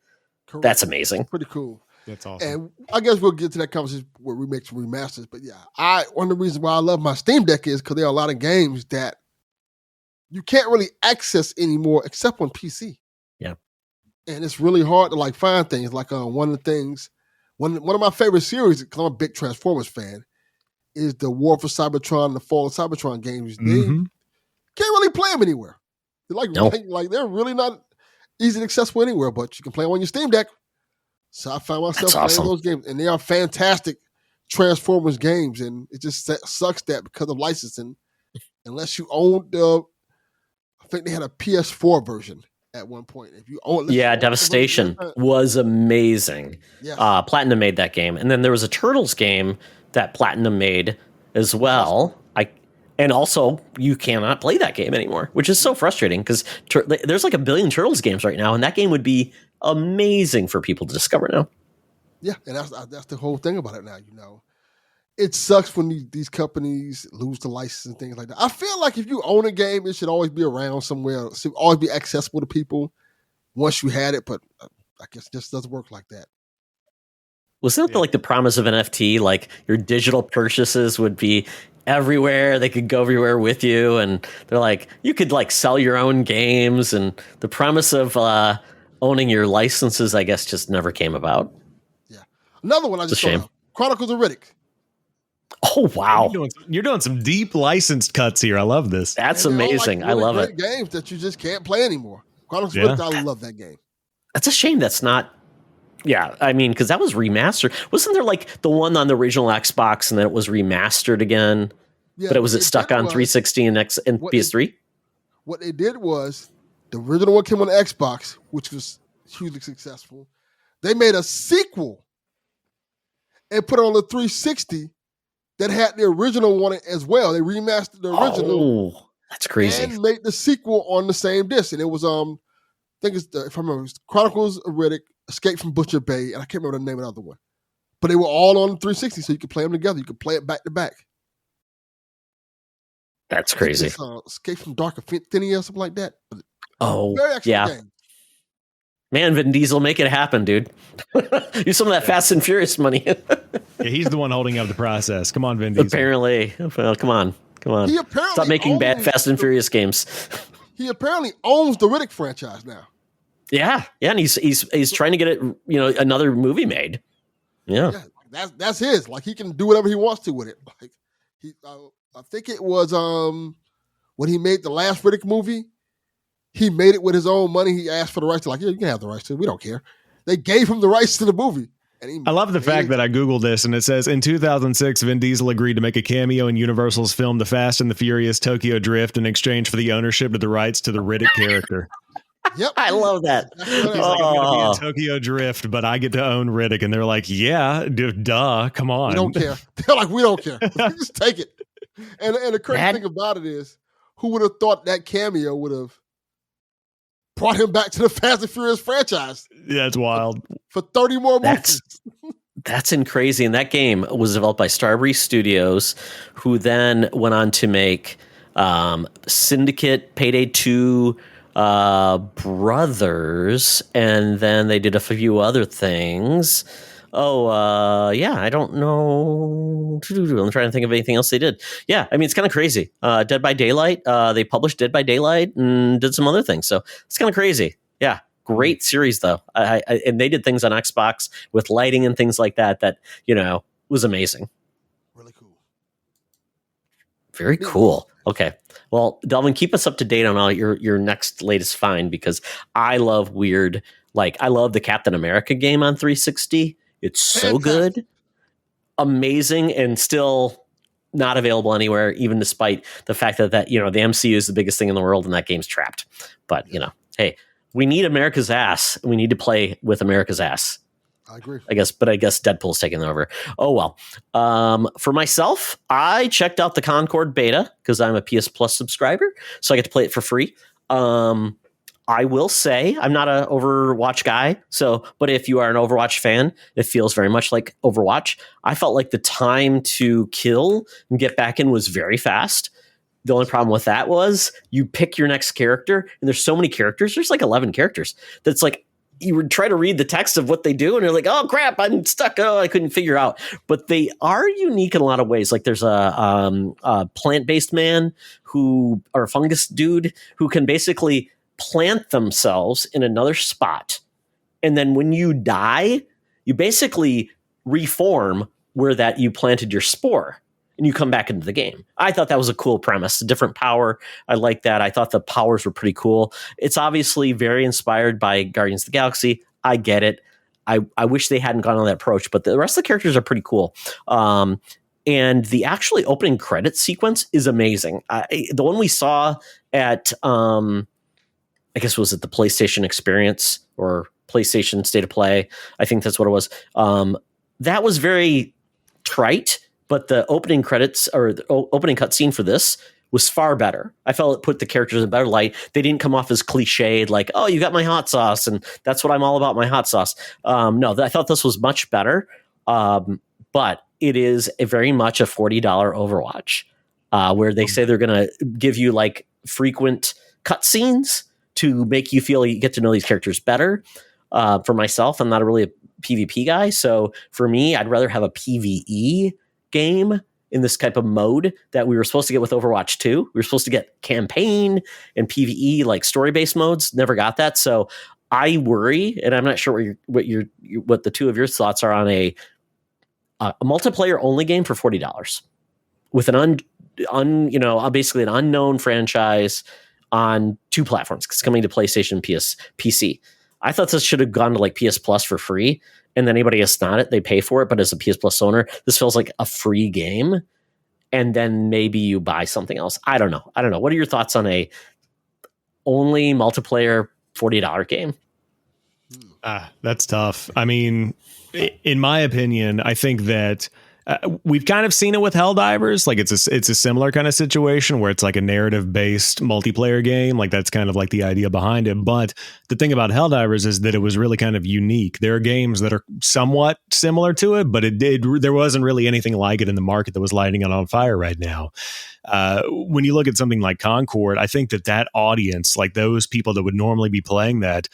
Correct. That's amazing. Pretty cool. That's awesome. And I guess we'll get to that conversation with remakes and remasters. But yeah, one of the reasons why I love my Steam Deck is because there are a lot of games that you can't really access anymore except on PC. Yeah. And it's really hard to find things. Like one of the things, one of my favorite series, because I'm a big Transformers fan, is the War for Cybertron and the Fall of Cybertron games. They can't really play them anywhere. They're they're really not easy and accessible anywhere, but you can play them on your Steam Deck. So I found myself playing those games, and they are fantastic Transformers games. And it just sucks that because of licensing, unless you own I think they had a PS4 version at one point. If you own, Devastation was amazing. Yes. Platinum made that game, and then there was a Turtles game that Platinum made as well. And also, you cannot play that game anymore, which is so frustrating because there's like 1 billion Turtles games right now, and that game would be amazing for people to discover now. Yeah, and that's the whole thing about it now. It sucks when these companies lose the license and things like that. I feel like if you own a game, it should always be around somewhere. It should always be accessible to people once you had it, but I guess it just doesn't work like that. Wasn't it the promise of NFT? Like your digital purchases would be everywhere. They could go everywhere with you, and they're like you could sell your own games. And the promise of owning your licenses, I guess, just never came about. Yeah, another one I just saw, Chronicles of Riddick. Oh wow, you're doing some deep licensed cuts here. I love this. That's amazing. Really I love it. Games that you just can't play anymore. Chronicles of Riddick, I love that game. That's a shame. That's not. Yeah, I mean, because that was remastered. Wasn't there the one on the original Xbox and then it was remastered again? Yeah, but was it stuck on 360 and PS3? What they did was the original one came on the Xbox, which was hugely successful. They made a sequel and put it on the 360 that had the original one as well. They remastered the original. Oh, that's crazy. And made the sequel on the same disc. And it was I think if I remember, it was Chronicles of Riddick, Escape from Butcher Bay, and I can't remember the name of the other one. But they were all on 360, so you could play them together. You could play it back to back. That's crazy. Escape from Dark Affinity or something like that. Oh, very excellent game. Man, Vin Diesel, make it happen, dude. Use some of that Fast and Furious money. Yeah, he's the one holding up the process. Come on, Vin Diesel. Apparently. Well, come on. He apparently stop making bad Fast and Furious games. He apparently owns the Riddick franchise now. Yeah, and he's trying to get it, another movie made. Yeah, that's his. He can do whatever he wants to with it. I think it was when he made the last Riddick movie. He made it with his own money. He asked for the rights to you can have the rights to it. We don't care. They gave him the rights to the movie. And I love the fact that I Googled this and it says in 2006, Vin Diesel agreed to make a cameo in Universal's film The Fast and the Furious Tokyo Drift in exchange for the ownership of the rights to the Riddick character. Yep. I love that. He's I'm going to be in Tokyo Drift, but I get to own Riddick. And they're like, yeah, duh, come on. We don't care. They're like, we don't care. Just take it. And the crazy thing about it is, who would have thought that cameo would have brought him back to the Fast and Furious franchise? Yeah, it's wild. For 30 more movies. That's crazy. And that game was developed by Starbreeze Studios, who then went on to make Syndicate, Payday 2, Brothers, and then they did a few other things. Yeah, I don't know. I'm trying to think of anything else they did. Yeah, I mean, it's kind of crazy. Dead by Daylight, they published Dead by Daylight and did some other things. So it's kind of crazy. Yeah, great series, though. And they did things on Xbox with lighting and things like that was amazing. Really cool. Very cool. Okay. Well, Delvin, keep us up to date on all your next latest find, because I love weird, I love the Captain America game on 360. It's so good, amazing, and still not available anywhere, even despite the fact that the MCU is the biggest thing in the world and that game's trapped. But, hey, we need America's ass. We need to play with America's ass. I agree. I guess Deadpool's taking over. Oh, well. For myself, I checked out the Concord Beta because I'm a PS Plus subscriber, so I get to play it for free. I will say I'm not an Overwatch guy, but if you are an Overwatch fan, it feels very much like Overwatch. I felt like the time to kill and get back in was very fast. The only problem with that was you pick your next character, and there's so many characters. There's 11 characters. That's you would try to read the text of what they do, and you're like, oh, crap, I'm stuck. Oh, I couldn't figure out. But they are unique in a lot of ways. There's a plant-based man or a fungus dude who can basically plant themselves in another spot. And then when you die, you basically reform where that you planted your spore, and you come back into the game. I thought that was a cool premise, a different power. I like that. I thought the powers were pretty cool. It's obviously very inspired by Guardians of the Galaxy. I get it. I wish they hadn't gone on that approach, but the rest of the characters are pretty cool. And the actually opening credits sequence is amazing. The one we saw at, I guess, was it the PlayStation Experience or PlayStation State of Play? I think that's what it was. That was very trite. But the opening credits or the opening cutscene for this was far better. I felt it put the characters in a better light. They didn't come off as cliched, like, oh, you got my hot sauce, and that's what I'm all about, my hot sauce. No, I thought this was much better. But it is very much a $40 Overwatch, where they say they're going to give you frequent cutscenes to make you feel you get to know these characters better. For myself, I'm not really a PvP guy. So for me, I'd rather have a PvE game in this type of mode that we were supposed to get with Overwatch 2. We were supposed to get campaign and PvE, story-based modes. Never got that. So I worry, and I'm not sure what the two of your thoughts are on a multiplayer only game for $40 with basically an unknown franchise on two platforms. It's coming to PlayStation and PC. I thought this should have gone to PS Plus for free. And then anybody that's not it, they pay for it. But as a PS Plus owner, this feels like a free game. And then maybe you buy something else. I don't know. What are your thoughts on a only multiplayer $40 game? That's tough. I mean, in my opinion, I think that we've kind of seen it with Helldivers. It's a similar kind of situation where it's a narrative based multiplayer game. That's kind of the idea behind it. But the thing about Helldivers is that it was really kind of unique. There are games that are somewhat similar to it, but there wasn't really anything like it in the market that was lighting it on fire right now. When you look at something like Concord, I think that audience, those people that would normally be playing that,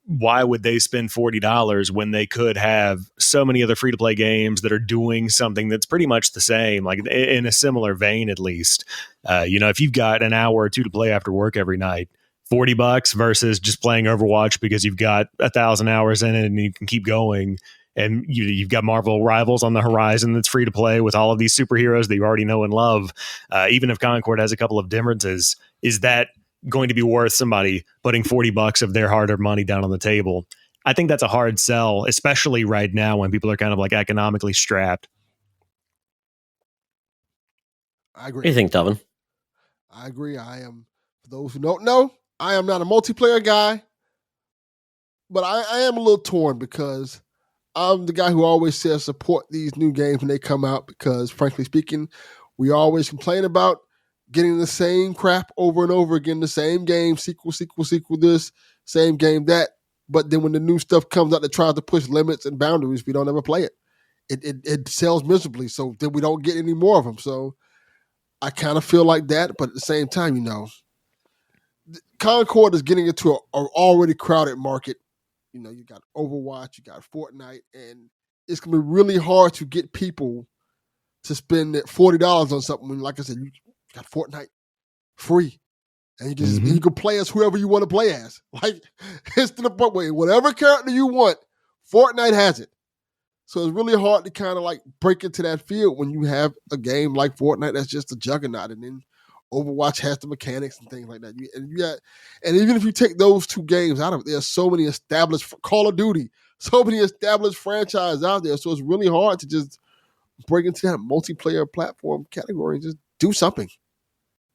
why would they spend $40 when they could have so many other free-to-play games that are doing something that's pretty much the same, in a similar vein at least? If you've got an hour or two to play after work every night, $40 versus just playing Overwatch because you've got 1,000 hours in it and you can keep going. And you've got Marvel Rivals on the horizon that's free to play with all of these superheroes that you already know and love. Even if Concord has a couple of differences, is that going to be worth somebody putting $40 of their hard-earned money down on the table? I think that's a hard sell, especially right now when people are kind of economically strapped. I agree. What do you think, Delvin? I agree. I am, for those who don't know, I am not a multiplayer guy, but I am a little torn because I'm the guy who always says support these new games when they come out because, frankly speaking, we always complain about getting the same crap over and over again, the same game, sequel, this, same game, that. But then when the new stuff comes out that tries to push limits and boundaries, we don't ever play it. It sells miserably, so then we don't get any more of them. So I kind of feel like that, but at the same time, Concord is getting into a already crowded market. You know, you got Overwatch, you got Fortnite, and it's gonna be really hard to get people to spend $40 on something. When, like I said, you got Fortnite free, and you can Mhm. you can play as whoever you want to play as. Like it's to the point where whatever character you want, Fortnite has it. So it's really hard to kind of like break into that field when you have a game like Fortnite that's just a juggernaut, and then Overwatch has the mechanics and things like that. And even if you take those two games out of it, there's so many established Call of Duty, so many established franchises out there. So it's really hard to just break into that multiplayer platform category and just do something.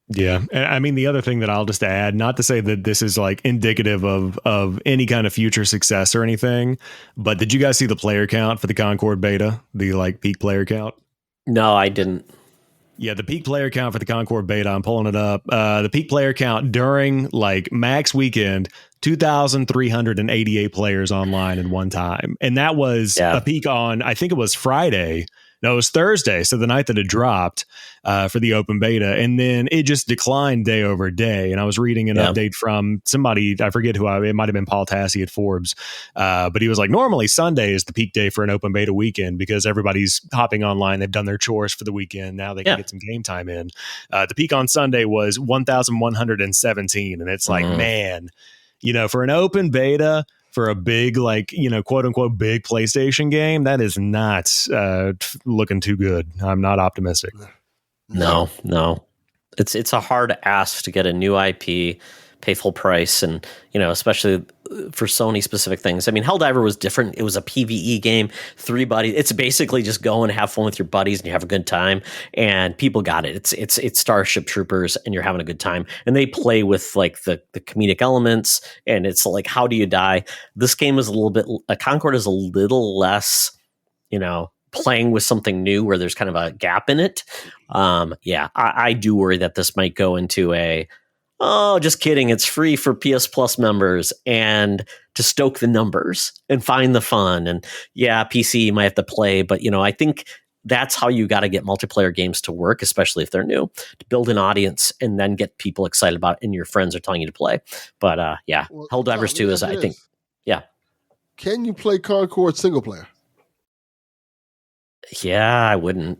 Yeah. And I mean, the other thing that I'll just add, not to say that this is like indicative of any kind of future success or anything, but did you guys see the player count for the Concord beta? The like peak player count? No, I didn't. Yeah, the peak player count for the Concord beta, I'm pulling it up. The peak player count during like max weekend, 2,388 players online in one time. And that was a peak on, I think it was Friday. No, it was Thursday. So the night that it dropped for the open beta. And then it just declined day over day. And I was reading an update from somebody, I forget who, it might have been Paul Tassi at Forbes. But he was like, normally Sunday is the peak day for an open beta weekend because everybody's hopping online. They've done their chores for the weekend. Now they can get some game time in. The peak on Sunday was 1,117. And it's like, man, you know, for an open beta, for a big, like, you know, quote unquote, big PlayStation game, that is not looking too good. I'm not optimistic. No. It's a hard ask to get a new IP, pay full price, and, you know, especially for Sony specific things. I mean, Helldiver was different. It was a PvE game, 3 buddies. It's basically just go and have fun with your buddies and you have a good time. And people got it. It's Starship Troopers and you're having a good time. And they play with like the comedic elements. And it's like, how do you die? This game is a little bit. Concord is a little less, you know, playing with something new where there's kind of a gap in it. I do worry that this might go into just kidding, it's free for PS Plus members and to stoke the numbers and find the fun. And PC you might have to play, but, you know, I think that's how you got to get multiplayer games to work, especially if they're new, to build an audience and then get people excited about it and your friends are telling you to play. But well, Helldivers 2 is, I think, Can you play Concord single player? Yeah, I wouldn't.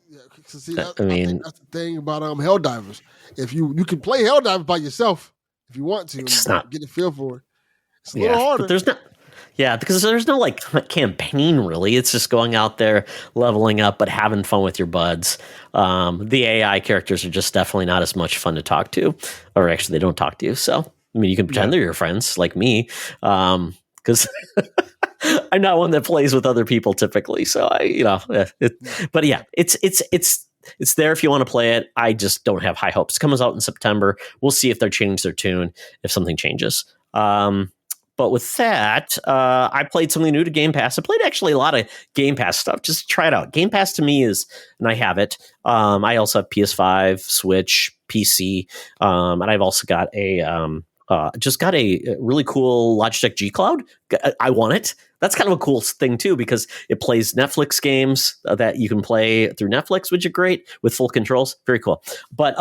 Yeah, see, I think that's the thing about Helldivers. If you can play Helldivers by yourself if you want to, it's not get a feel for it. It's a little harder. But there's not. Yeah, because there's no like campaign really. It's just going out there, leveling up, but having fun with your buds. The AI characters are just definitely not as much fun to talk to, or actually they don't talk to you. So I mean, you can pretend they're your friends, like me, because. I'm not one that plays with other people typically, so but yeah, it's there if you want to play it. I just don't have high hopes. It comes out in September. We'll see if they change their tune, if something changes. But with that, I played something new to Game Pass. I played actually a lot of Game Pass stuff. Just try it out. Game Pass to me is, and I have it. I also have PS5, Switch, PC, and I've also got just got a really cool Logitech G Cloud. I want it. That's kind of a cool thing too, because it plays Netflix games that you can play through Netflix, which is great with full controls. Very cool. But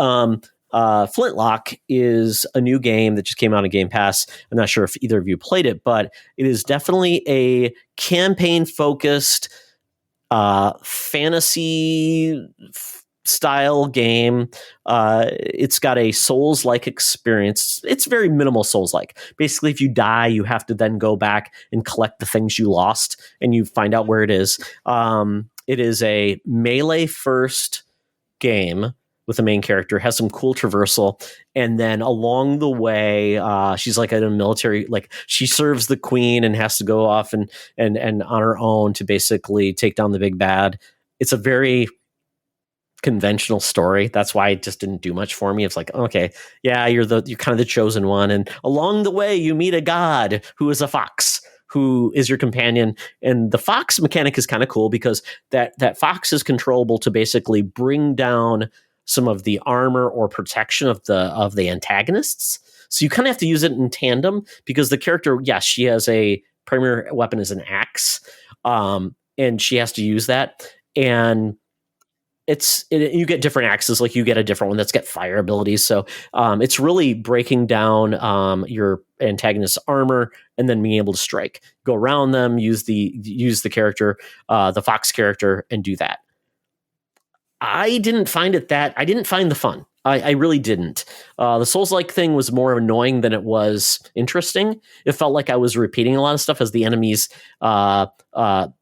FlintLock is a new game that just came out on Game Pass. I'm not sure if either of you played it, but it is definitely a campaign-focused fantasy style game. It's got a Souls-like experience. It's very minimal Souls-like. Basically, if you die, you have to then go back and collect the things you lost, and you find out where it is. It is a melee-first game with the main character, has some cool traversal, and then along the way, she's like at a military, like she serves the queen and has to go off and on her own to basically take down the big bad. It's a very conventional story. That's why it just didn't do much for me. It's like, okay, yeah, you're kind of the chosen one, and along the way you meet a god who is a fox, who is your companion. And the fox mechanic is kind of cool because that fox is controllable to basically bring down some of the armor or protection of the antagonists. So you kind of have to use it in tandem because the character, yes, she has a primary weapon is an axe, and she has to use that. And you get different axes, like you get a different one that's got fire abilities. So it's really breaking down your antagonist's armor and then being able to strike, go around them, use the character, the fox character, and do that. I didn't find the fun. I really didn't. The Souls-like thing was more annoying than it was interesting. It felt like I was repeating a lot of stuff as the enemies respawned.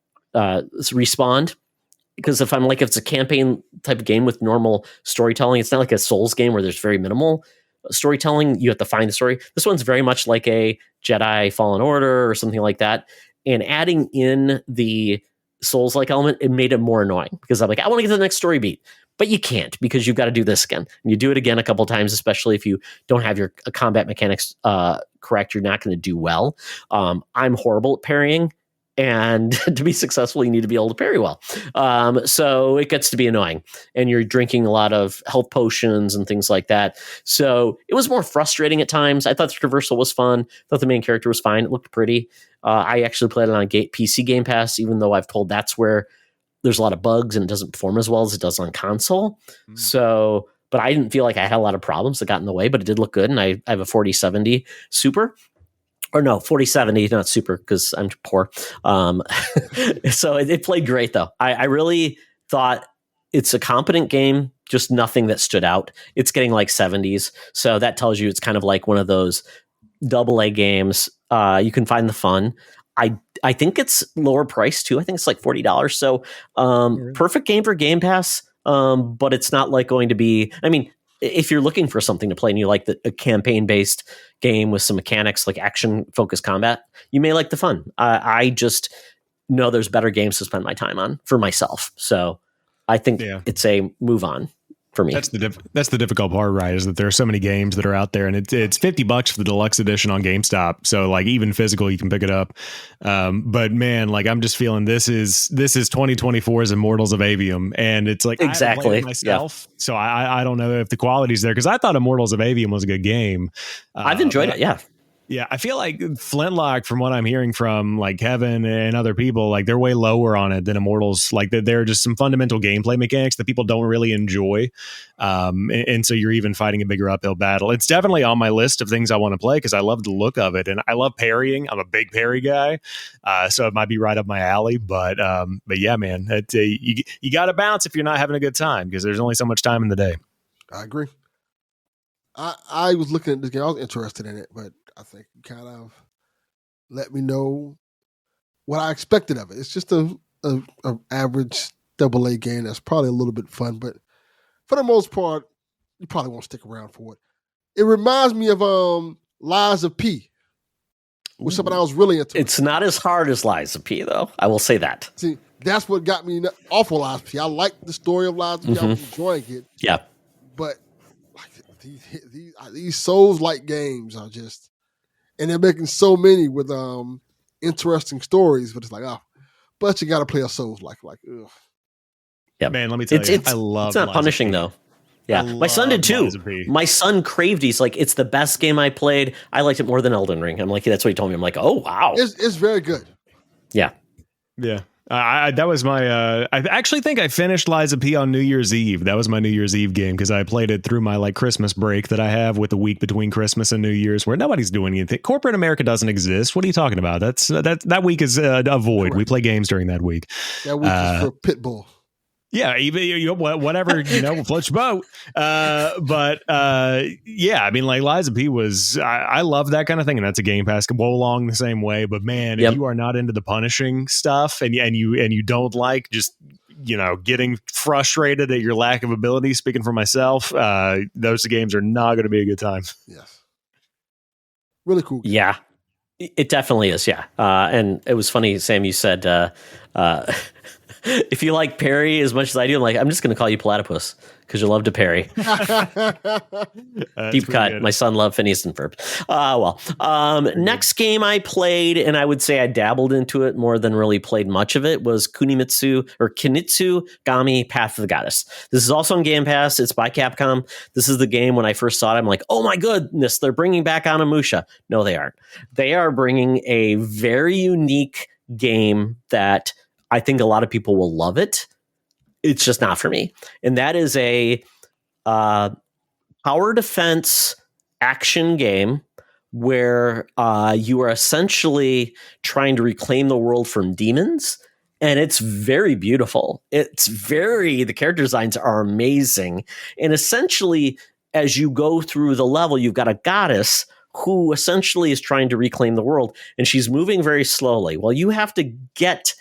Because if it's a campaign type of game with normal storytelling, it's not like a Souls game where there's very minimal storytelling. You have to find the story. This one's very much like a Jedi Fallen Order or something like that. And adding in the Souls-like element, it made it more annoying because I'm like, I want to get to the next story beat. But you can't because you've got to do this again. And you do it again a couple times, especially if you don't have your combat mechanics correct, you're not going to do well. I'm horrible at parrying. And to be successful, you need to be able to parry well. So it gets to be annoying. And you're drinking a lot of health potions and things like that. So it was more frustrating at times. I thought the traversal was fun. I thought the main character was fine. It looked pretty. I actually played it on PC Game Pass, even though I've told that's where there's a lot of bugs and it doesn't perform as well as it does on console. So, but I didn't feel like I had a lot of problems that got in the way, but it did look good. And I have a 4070 Super. Or no, 4070, not Super, because I'm poor. So it played great, though. I really thought it's a competent game, just nothing that stood out. It's getting like 70s. So that tells you it's kind of like one of those AA games. You can find the fun. I think it's lower price, too. I think it's like $40. So perfect game for Game Pass, but it's not like going to be... I mean, if you're looking for something to play and you like a campaign-based game with some mechanics like action-focused combat, you may like the fun. I just know there's better games to spend my time on for myself. So I think it's a move on for me. That's the difficult part, right? Is that there are so many games that are out there, and it's $50 for the deluxe edition on GameStop. So like even physical, you can pick it up. But man, like I'm just feeling this is 2024's Immortals of Avium, and it's like exactly I haven't played it myself. Yeah. So I don't know if the quality's there because I thought Immortals of Avium was a good game. I've enjoyed it. Yeah. Yeah, I feel like FlintLock, from what I'm hearing from like Kevin and other people, like they're way lower on it than Immortals. Like there are just some fundamental gameplay mechanics that people don't really enjoy, and so you're even fighting a bigger uphill battle. It's definitely on my list of things I want to play because I love the look of it and I love parrying. I'm a big parry guy, so it might be right up my alley. But yeah, man, you got to bounce if you're not having a good time because there's only so much time in the day. I agree. I was looking at this game. I was interested in it, but I think you kind of let me know what I expected of it. It's just a average AA game that's probably a little bit fun, but for the most part, you probably won't stick around for it. It reminds me of Lies of P, which something I was really into. It's not as hard as Lies of P, though. I will say that. See, that's what got me off of Lies of P. I like the story of Lies of P. Mm-hmm. I was enjoying it. Yeah. But like these Souls-like games are just... And they're making so many with interesting stories, but it's like, but you got to play a Souls like, ugh. Yeah, man. Let me tell you, I love. It's not punishing though. Yeah, my son did too. My son craved. He's like, it's the best game I played. I liked it more than Elden Ring. I'm like, that's what he told me. I'm like, oh wow, it's very good. Yeah, yeah. That was my. I actually think I finished Lies of P on New Year's Eve. That was my New Year's Eve game because I played it through my like Christmas break that I have with the week between Christmas and New Year's, where nobody's doing anything. Corporate America doesn't exist. What are you talking about? That week is a void. Correct. We play games during that week. That week is for Pitbull. Yeah, even whatever, floats your boat. But yeah, I mean, like Lies of P was, I love that kind of thing, and that's a Game Pass go along the same way. But man, if you are not into the punishing stuff, and you don't like just getting frustrated at your lack of ability, speaking for myself, those games are not going to be a good time. Yes, really cool game. Yeah, it definitely is. Yeah, and it was funny, Sam. You said. If you like parry as much as I do, I'm like, I'm just going to call you Platypus because you love to parry. Deep cut. Good. My son loved Phineas and Ferb. Next game I played, and I would say I dabbled into it more than really played much of it, was Kunitsu-Gami Path of the Goddess. This is also on Game Pass. It's by Capcom. This is the game when I first saw it, I'm like, oh my goodness, they're bringing back Onimusha. No, they aren't. They are bringing a very unique game that I think a lot of people will love it. it's just not for me. And that is a tower defense action game where you are essentially trying to reclaim the world from demons. And it's very beautiful. The character designs are amazing. And essentially, as you go through the level, you've got a goddess who essentially is trying to reclaim the world. And she's moving very slowly. Well, you have to get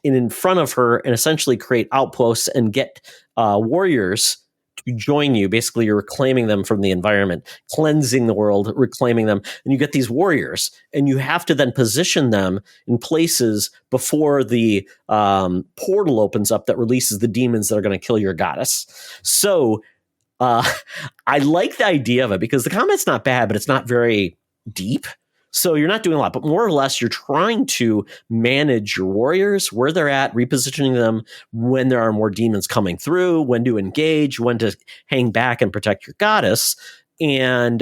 in front of her and essentially create outposts and get warriors to join you. Basically, you're reclaiming them from the environment, cleansing the world, reclaiming them. And you get these warriors, and you have to then position them in places before the portal opens up that releases the demons that are going to kill your goddess. So I like the idea of it because the combat's not bad, but it's not very deep. So you're not doing a lot, but more or less you're trying to manage your warriors, where they're at, repositioning them when there are more demons coming through, when to engage, when to hang back and protect your goddess. And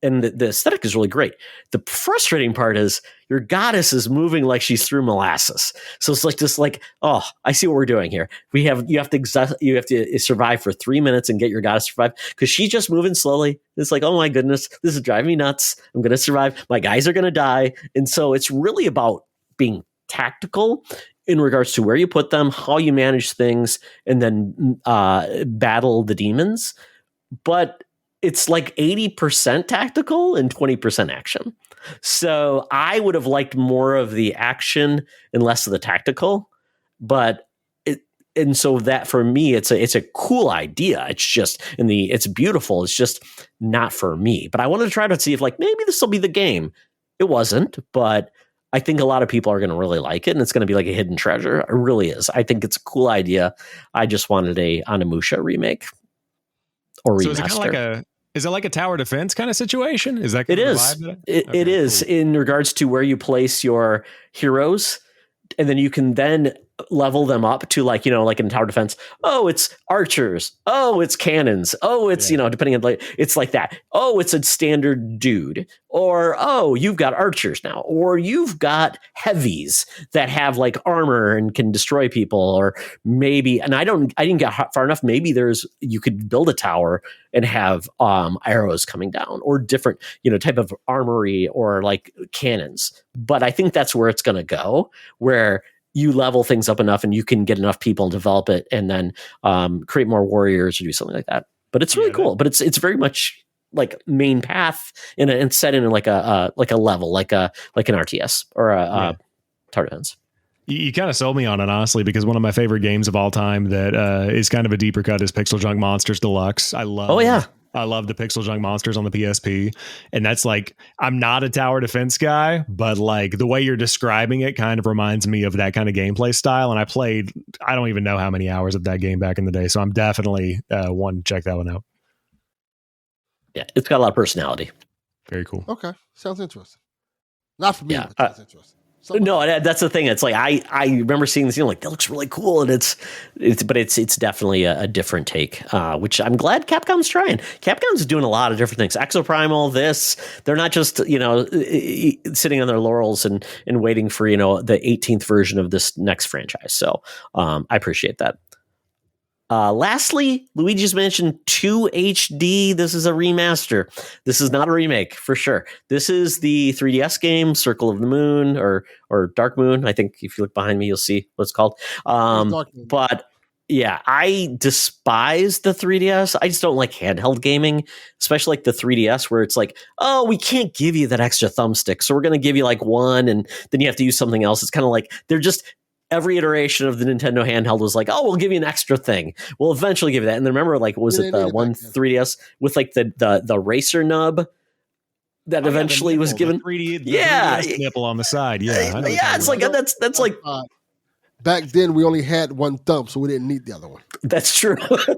the aesthetic is really great. The frustrating part is your goddess is moving like she's through molasses. So it's like this, oh, I see what we're doing here. You have to survive for 3 minutes and get your goddess to survive because she's just moving slowly. It's like, oh my goodness, this is driving me nuts. I'm going to survive. My guys are going to die. And so it's really about being tactical in regards to where you put them, how you manage things, and then battle the demons. But it's like 80% tactical and 20% action. So I would have liked more of the action and less of the tactical. But so that for me, it's a cool idea. It's just it's beautiful. It's just not for me. But I wanted to try to see if maybe this will be the game. It wasn't, but I think a lot of people are going to really like it, and it's going to be like a hidden treasure. It really is. I think it's a cool idea. I just wanted a Onimusha remake or remaster. So is it like a tower defense kind of situation? Is that it is? It is cool. In regards to where you place your heroes, and then you can then level them up to like in tower defense. Oh, it's archers. Oh, it's cannons. Oh, it's depending on it's like that. Oh, it's a standard dude. Or oh, you've got archers now. Or you've got heavies that have like armor and can destroy people. Or maybe, and I didn't get far enough. Maybe you could build a tower and have arrows coming down or different type of armory or like cannons. But I think that's where it's going to go, where you level things up enough and you can get enough people and develop it and then create more warriors or do something like that. But it's really cool. But it's very much like main path and set in like a level, like an RTS or a tower defense. You kind of sold me on it, honestly, because one of my favorite games of all time that is kind of a deeper cut is Pixel Junk Monsters Deluxe. I love the Pixel Junk Monsters on the PSP. And that's like, I'm not a tower defense guy, but like the way you're describing it kind of reminds me of that kind of gameplay style. And I don't even know how many hours of that game back in the day. So I'm definitely one to check that one out. Yeah, it's got a lot of personality. Very cool. Okay. Sounds interesting. Not for me, but sounds interesting. No, that's the thing. It's like I remember seeing this, like that looks really cool, and it's definitely a different take, which I'm glad Capcom's trying. Capcom's doing a lot of different things. Exoprimal, they're not just sitting on their laurels and waiting for the 18th version of this next franchise. So I appreciate that. Lastly, Luigi's Mansion 2 HD. This is a remaster. This is not a remake for sure. This is the 3DS game, Circle of the Moon or Dark Moon. I think if you look behind me, you'll see what it's called. But yeah, I despise the 3DS. I just don't like handheld gaming, especially like the 3DS where it's like, oh, we can't give you that extra thumbstick. So we're going to give you like one and then you have to use something else. It's kind of like they're just... Every iteration of the Nintendo handheld was like, oh, we'll give you an extra thing. We'll eventually give you that. And then remember, like, was it the one 3DS with like the racer nub that eventually was given? The 3DS nipple on the side. Yeah. It's like, that's like. Back then, we only had one thumb, so we didn't need the other one. That's true.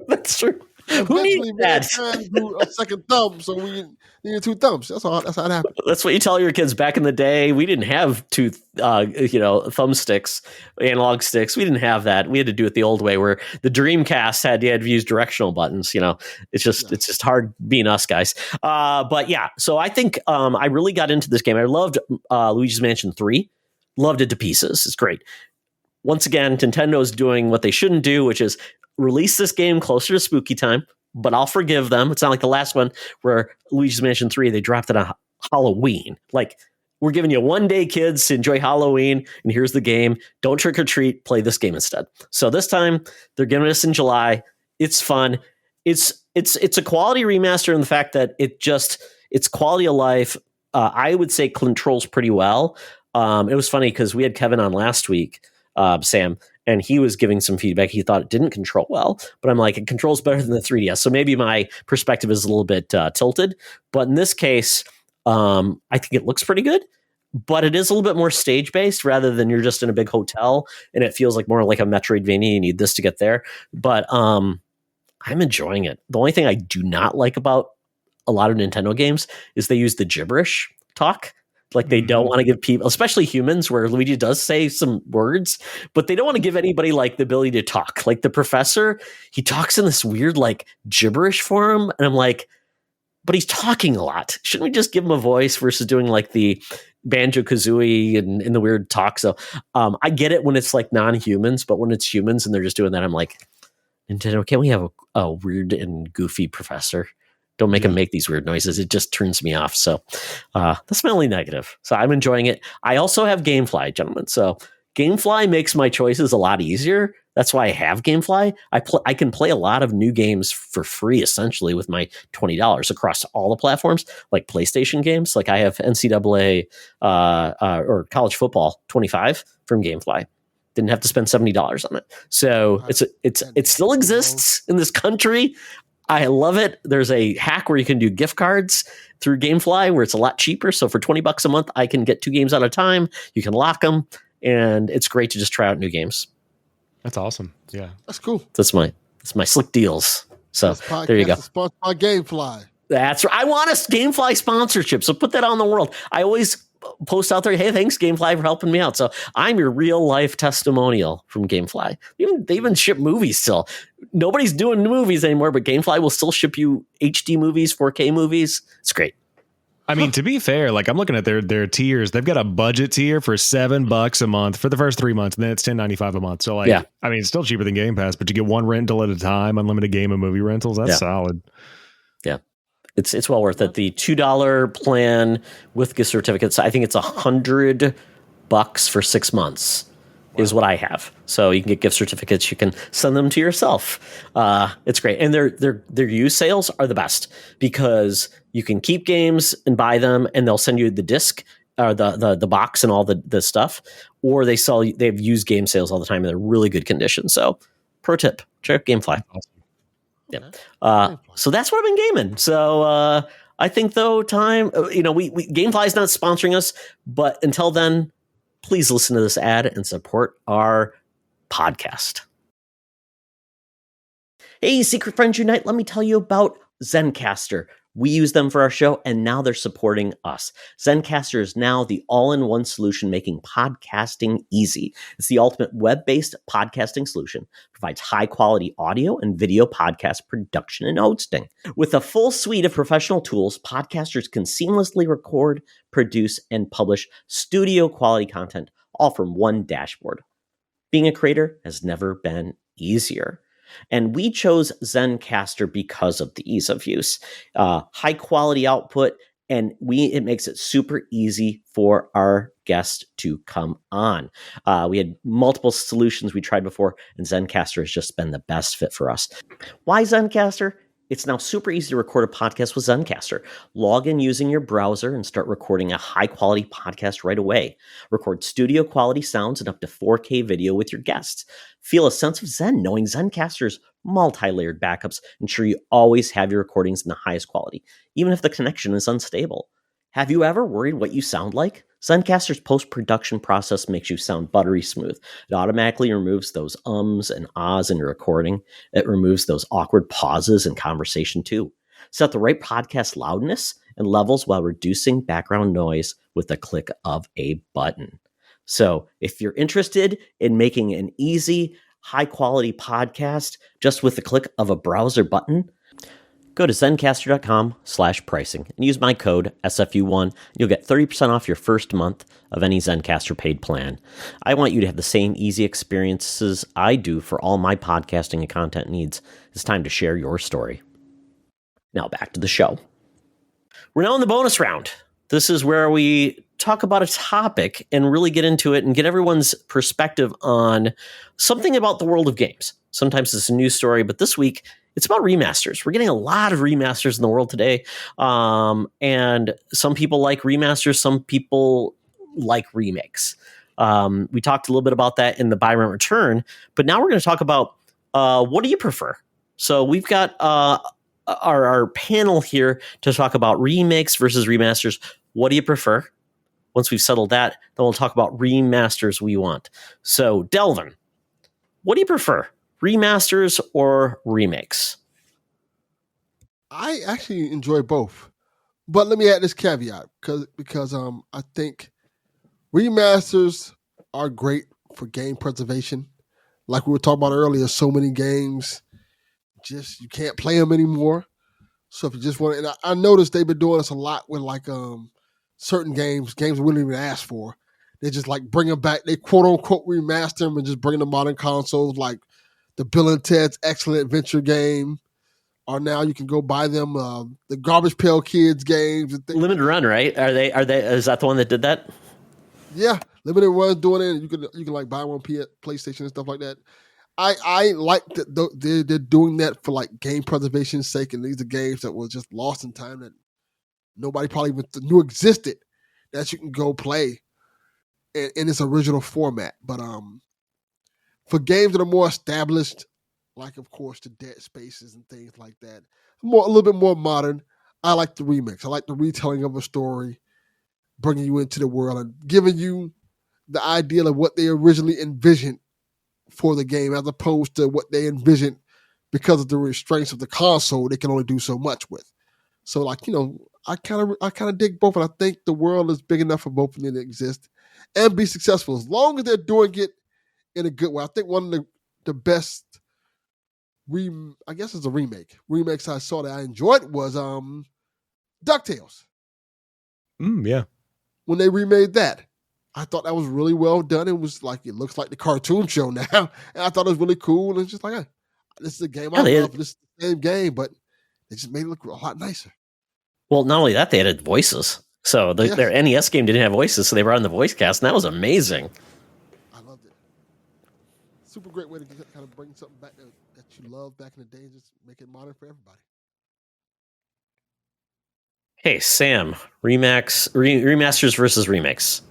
That's true. Who needs that? Grew a second thumb, so we needed two thumbs. That's how it happened. That's what you tell your kids. Back in the day, we didn't have two, thumbsticks, analog sticks. We didn't have that. We had to do it the old way, where the Dreamcast you had to use directional buttons. It's just hard being us guys. But yeah, so I think I really got into this game. I loved Luigi's Mansion 3. Loved it to pieces. It's great. once again, Nintendo's doing what they shouldn't do, which is release this game closer to spooky time, but I'll forgive them. It's not like the last one where Luigi's Mansion 3, they dropped it on Halloween. Like, we're giving you one day, kids, to enjoy Halloween, and here's the game. Don't trick or treat. Play this game instead. So this time, they're giving us in July. It's fun. It's a quality remaster in the fact that it's quality of life. I would say controls pretty well. It was funny because we had Kevin on last week, Sam, and he was giving some feedback. He thought it didn't control well, but I'm like, it controls better than the 3DS. So maybe my perspective is a little bit tilted. But in this case, I think it looks pretty good, but it is a little bit more stage based rather than you're just in a big hotel and it feels like more like a Metroidvania. You need this to get there. But I'm enjoying it. The only thing I do not like about a lot of Nintendo games is they use the gibberish talk. Like they don't want to give people, especially humans, where Luigi does say some words, but they don't want to give anybody like the ability to talk. Like the professor, he talks in this weird like gibberish form. And I'm like, but he's talking a lot. Shouldn't we just give him a voice versus doing like the Banjo-Kazooie and the weird talk? So I get it when it's like non-humans, but when it's humans and they're just doing that, I'm like, Nintendo, can't we have a weird and goofy professor? Don't make him make these weird noises. It just turns me off. So that's my only negative. So I'm enjoying it. I also have GameFly, gentlemen. So GameFly makes my choices a lot easier. That's why I have GameFly. I can play a lot of new games for free, essentially, with my $20 across all the platforms, like PlayStation games. Like I have NCAA or college football 25 from GameFly. Didn't have to spend $70 on it. So it still exists in this country. I love it. There's a hack where you can do gift cards through GameFly where it's a lot cheaper. So for $20 a month, I can get 2 games at a time. You can lock them, and it's great to just try out new games. That's awesome. Yeah, that's cool. That's my slick deals. So there you go. Sponsored by GameFly. That's right. I want a GameFly sponsorship. So put that on the world. I always post out there, hey, thanks GameFly for helping me out. So I'm your real life testimonial from GameFly. They even ship movies still. Nobody's doing movies anymore, but GameFly will still ship you HD movies, 4K movies. It's great. I mean, to be fair, like I'm looking at their tiers. They've got a budget tier for $7 a month for the first 3 months, and then it's $10.95 a month. So like, yeah. I mean, it's still cheaper than Game Pass, but you get one rental at a time, unlimited game and movie rentals. That's solid. Yeah. It's well worth it. The $2 plan with gift certificates, I think it's $100 for 6 months is what I have. So you can get gift certificates. You can send them to yourself. It's great. And their used sales are the best because you can keep games and buy them, and they'll send you the disc or the box and all the stuff, or they have used game sales all the time, and they're really good condition. So pro tip, check out GameFly. Awesome. Yeah. So that's what I've been gaming. So I think though GameFly is not sponsoring us, but until then, please listen to this ad and support our podcast. Hey, Secret Friends Unite, let me tell you about Zencastr. We use them for our show, and now they're supporting us. Zencastr is now the all-in-one solution making podcasting easy. It's the ultimate web-based podcasting solution. Provides high-quality audio and video podcast production and hosting. With a full suite of professional tools, podcasters can seamlessly record, produce, and publish studio-quality content, all from one dashboard. Being a creator has never been easier. And we chose Zencastr because of the ease of use, high quality output, and it makes it super easy for our guests to come on. We had multiple solutions we tried before, and Zencastr has just been the best fit for us. Why Zencastr? It's now super easy to record a podcast with Zencastr. Log in using your browser and start recording a high-quality podcast right away. Record studio-quality sounds and up to 4K video with your guests. Feel a sense of zen knowing Zencastr's multi-layered backups ensure you always have your recordings in the highest quality, even if the connection is unstable. Have you ever worried what you sound like? Zencastr's post-production process makes you sound buttery smooth. It automatically removes those ums and ahs in your recording. It removes those awkward pauses in conversation too. Set the right podcast loudness and levels while reducing background noise with the click of a button. So if you're interested in making an easy, high-quality podcast just with the click of a browser button, Go to Zencastr.com/pricing and use my code SFU1. You'll get 30% off your first month of any Zencastr paid plan. I want you to have the same easy experiences I do for all my podcasting and content needs. It's time to share your story. Now back to the show. We're now in the bonus round. This is where we talk about a topic and really get into it and get everyone's perspective on something about the world of games. Sometimes it's a news story, but this week it's about remasters. We're getting a lot of remasters in the world today. And some people like remasters, some people like remakes. We talked a little bit about that in the buy rent return, but now we're going to talk about what do you prefer? So we've got our panel here to talk about remakes versus remasters. What do you prefer? Once we've settled that, then we'll talk about remasters we want. So, Delvin, what do you prefer? Remasters or remakes? I actually enjoy both. But let me add this caveat because I think remasters are great for game preservation. Like we were talking about earlier, so many games just you can't play them anymore. So if you just want to, and I noticed they've been doing this a lot with like certain games we didn't even ask for. They just like bring them back. They quote unquote remaster them and just bring them to modern consoles, like the Bill and Ted's Excellent Adventure game. Or now you can go buy them the Garbage Pail Kids games and things. Limited Run, right? Are they? Is that the one that did that? Yeah, Limited Run's doing it. You can like buy one PlayStation and stuff like that. I like that they're doing that for like game preservation's sake, and these are games that were just lost in time that nobody probably even knew existed that you can go play in its original format. But for games that are more established, like of course the Dead Spaces and things like that, a little bit more modern, I like the remix. I like the retelling of a story, bringing you into the world and giving you the idea of what they originally envisioned for the game, as opposed to what they envisioned because of the restraints of the console they can only do so much with. So like, I kind of dig both, and I think the world is big enough for both of them to exist and be successful as long as they're doing it in a good way. I think one of the best I guess it's a remakes I saw that I enjoyed was DuckTales. Yeah. When they remade that, I thought that was really well done. It was like, it looks like the cartoon show now. And I thought it was really cool. And it's just like, hey, this is a game I love. This is the same game, but they just made it look a lot nicer. Well, not only that, they added voices. So their NES game didn't have voices, so they brought in the voice cast, and that was amazing. I loved it. Super great way to kind of bring something back that you loved back in the day and just make it modern for everybody. Hey, Sam, remasters versus remakes.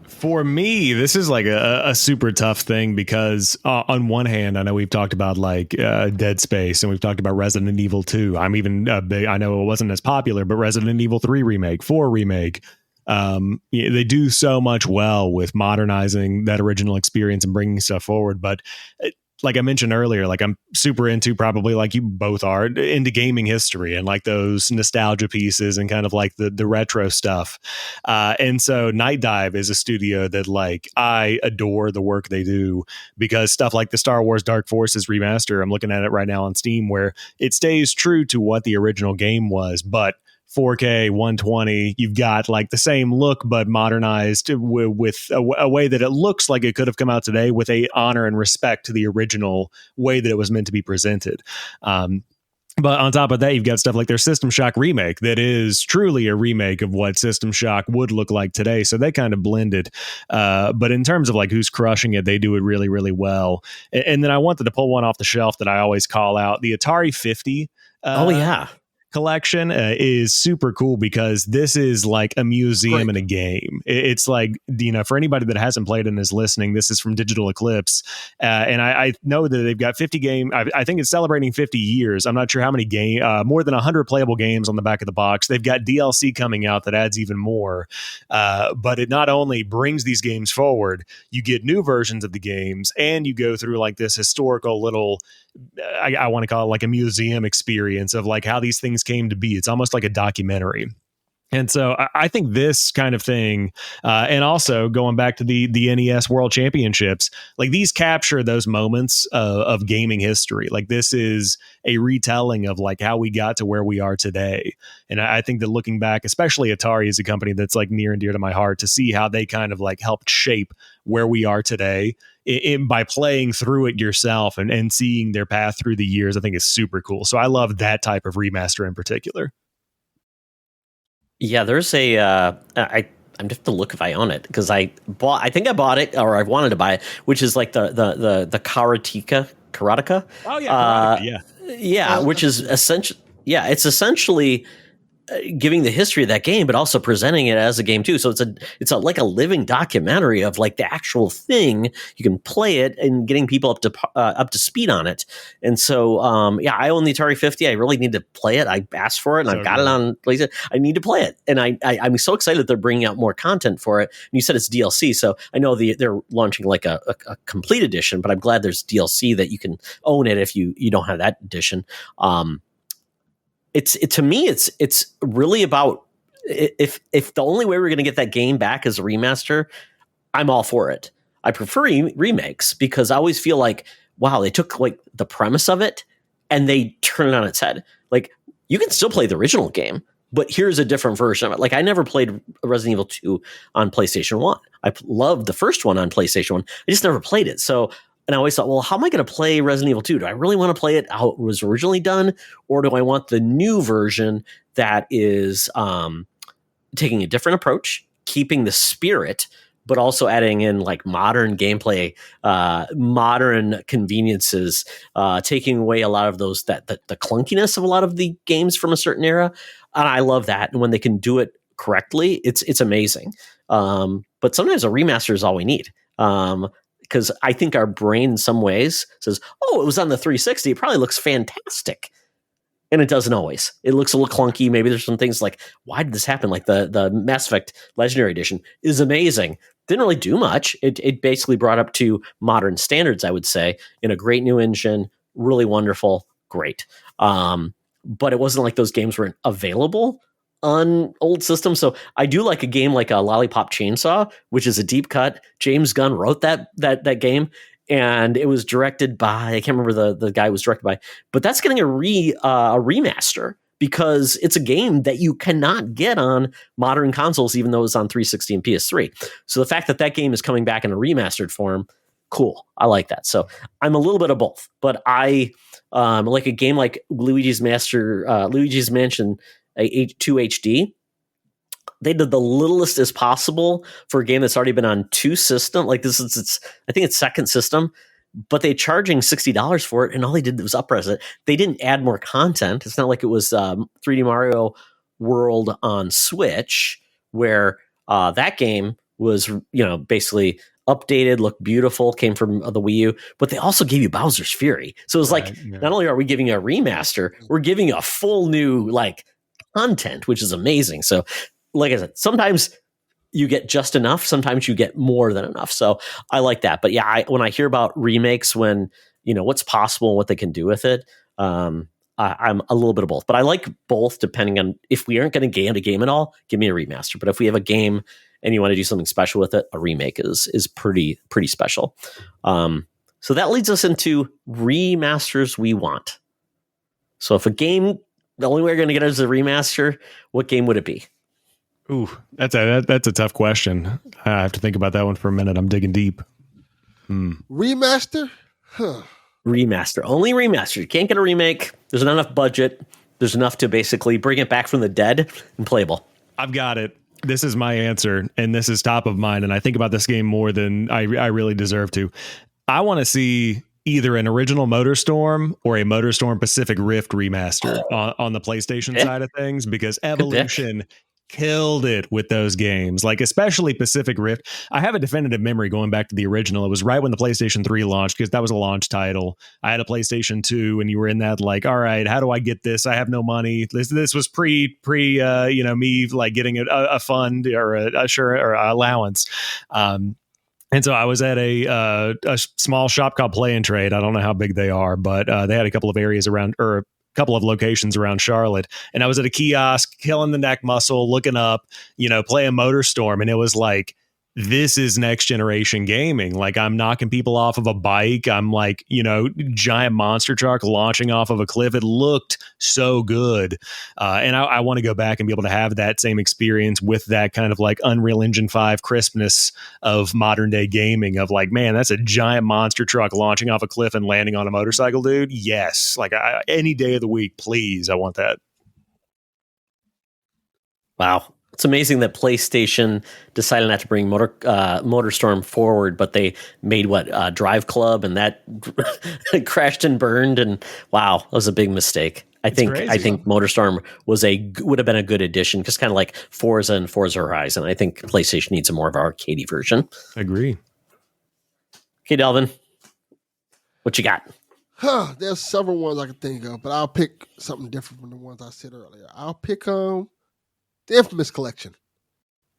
For me, this is like a super tough thing because on one hand, I know we've talked about like Dead Space and we've talked about Resident Evil 2. I'm even big. I know it wasn't as popular, but Resident Evil 3 remake, 4 remake. They do so much well with modernizing that original experience and bringing stuff forward. But like I mentioned earlier, like I'm super into, probably like you both are, into gaming history and like those nostalgia pieces and kind of like the retro stuff. And so Night Dive is a studio that like I adore the work they do, because stuff like the Star Wars Dark Forces remaster, I'm looking at it right now on Steam, where it stays true to what the original game was, but 4K 120, you've got like the same look but modernized with a way that it looks like it could have come out today, with a honor and respect to the original way that it was meant to be presented. But on top of that, you've got stuff like their System Shock remake that is truly a remake of what System Shock would look like today. So they kind of blended. But in terms of like who's crushing it, they do it really, really well. And then I wanted to pull one off the shelf that I always call out, the Atari 50. Collection is super cool, because this is like a museum in a game. It's like, for anybody that hasn't played and is listening, this is from Digital Eclipse. And I know that they've got 50 game. I think it's celebrating 50 years. I'm not sure how many more than 100 playable games on the back of the box. They've got DLC coming out that adds even more. But it not only brings these games forward, you get new versions of the games, and you go through like this historical little, I want to call it like a museum experience of like how these things came to be. It's almost like a documentary. And so I think this kind of thing, and also going back to the NES World Championships, like these capture those moments of gaming history. Like this is a retelling of like how we got to where we are today. And I think that looking back, especially Atari is a company that's like near and dear to my heart, to see how they kind of like helped shape where we are today by playing through it yourself and seeing their path through the years, I think is super cool. So I love that type of remaster in particular. Yeah, there's I'm just to look if I own it because I think I bought it or I wanted to buy it, which is like the karateka. Oh yeah, karateka, yeah, which is essentially it's essentially giving the history of that game, but also presenting it as a game too. So it's like a living documentary of like the actual thing. You can play it and getting people up to speed on it. And so, I own the Atari 50. I really need to play it. I asked for it and I've got it on PlayStation. I need to play it. And I'm so excited that they're bringing out more content for it. And you said it's DLC. So I know they're launching like a complete edition, but I'm glad there's DLC that you can own it if you don't have that edition. To me, it's really about if the only way we're going to get that game back is a remaster, I'm all for it. I prefer remakes because I always feel like, wow, they took like the premise of it and they turn it on its head. Like you can still play the original game, but here's a different version of it. Like I never played Resident Evil 2 on PlayStation 1. I loved the first one on PlayStation 1. I just never played it. So and I always thought, well, how am I going to play Resident Evil 2? Do I really want to play it how it was originally done? Or do I want the new version that is taking a different approach, keeping the spirit, but also adding in like modern gameplay, modern conveniences, taking away a lot of those, the clunkiness of a lot of the games from a certain era. And I love that. And when they can do it correctly, it's amazing. But sometimes a remaster is all we need. Because I think our brain in some ways says, oh, it was on the 360. It probably looks fantastic. And it doesn't always. It looks a little clunky. Maybe there's some things like, why did this happen? Like the Mass Effect Legendary Edition is amazing. Didn't really do much. It basically brought up to modern standards, I would say, in a great new engine. Really wonderful. Great. But it wasn't like those games weren't available on old systems. So I do like a game like a Lollipop Chainsaw, which is a deep cut. James Gunn wrote that game, and it was directed by, I can't remember the guy it was directed by, but that's getting a remaster because it's a game that you cannot get on modern consoles, even though it's on 360 and PS3. So the fact that game is coming back in a remastered form, cool. I like that. So I'm a little bit of both, but I like a game like Luigi's Mansion 2 HD. They did the littlest as possible for a game that's already been on two systems. Like this is I think it's second system, but they're charging $60 for it, and all they did was up-res it. They didn't add more content. It's not like it was 3D Mario World on Switch, where that game was basically updated, looked beautiful, came from the Wii U, but they also gave you Bowser's Fury. So it was not only are we giving you a remaster, we're giving you a full new content, which is amazing. So like I said, sometimes you get just enough, sometimes you get more than enough. So I like that. But yeah, when I hear about remakes, when what's possible and what they can do with it, I'm a little bit of both. But I like both depending on if we aren't going to game a game at all, give me a remaster. But if we have a game and you want to do something special with it, a remake is pretty special. So that leads us into remasters we want. So if a game, the only way we're going to get it is a remaster, what game would it be? Ooh, that's a tough question. I have to think about that one for a minute. I'm digging deep. Remaster? Huh. Remaster. Only remaster. You can't get a remake. There's not enough budget. There's enough to basically bring it back from the dead and playable. I've got it. This is my answer, and this is top of mind, and I think about this game more than I really deserve to. I want to see either an original MotorStorm or a MotorStorm Pacific Rift remaster on the PlayStation side of things, because Evolution killed it with those games, like especially Pacific Rift. I have a definitive memory going back to the original. It was right when the PlayStation 3 launched, because that was a launch title. I had a PlayStation 2, and you were in that all right, how do I get this? I have no money. This was pre me getting a fund or a allowance. And so I was at a small shop called Play and Trade. I don't know how big they are, but they had a couple of areas around, or couple of locations around Charlotte, and I was at a kiosk, killing the neck muscle, looking up, playing MotorStorm, and it was like, this is next generation gaming. Like, I'm knocking people off of a bike. I'm like, giant monster truck launching off of a cliff. It looked so good. And I want to go back and be able to have that same experience with that kind of like Unreal Engine 5 crispness of modern day gaming of like, man, that's a giant monster truck launching off a cliff and landing on a motorcycle, dude. Yes. Like any day of the week, please. I want that. Wow. It's amazing that PlayStation decided not to bring MotorStorm forward, but they made Drive Club, and that crashed and burned. And wow, that was a big mistake. I think MotorStorm would have been a good addition, just kind of like Forza and Forza Horizon. I think PlayStation needs a more of an arcadey version. Agree. Okay, Delvin, what you got? There's several ones I can think of, but I'll pick something different from the ones I said earlier. I'll pick the Infamous collection.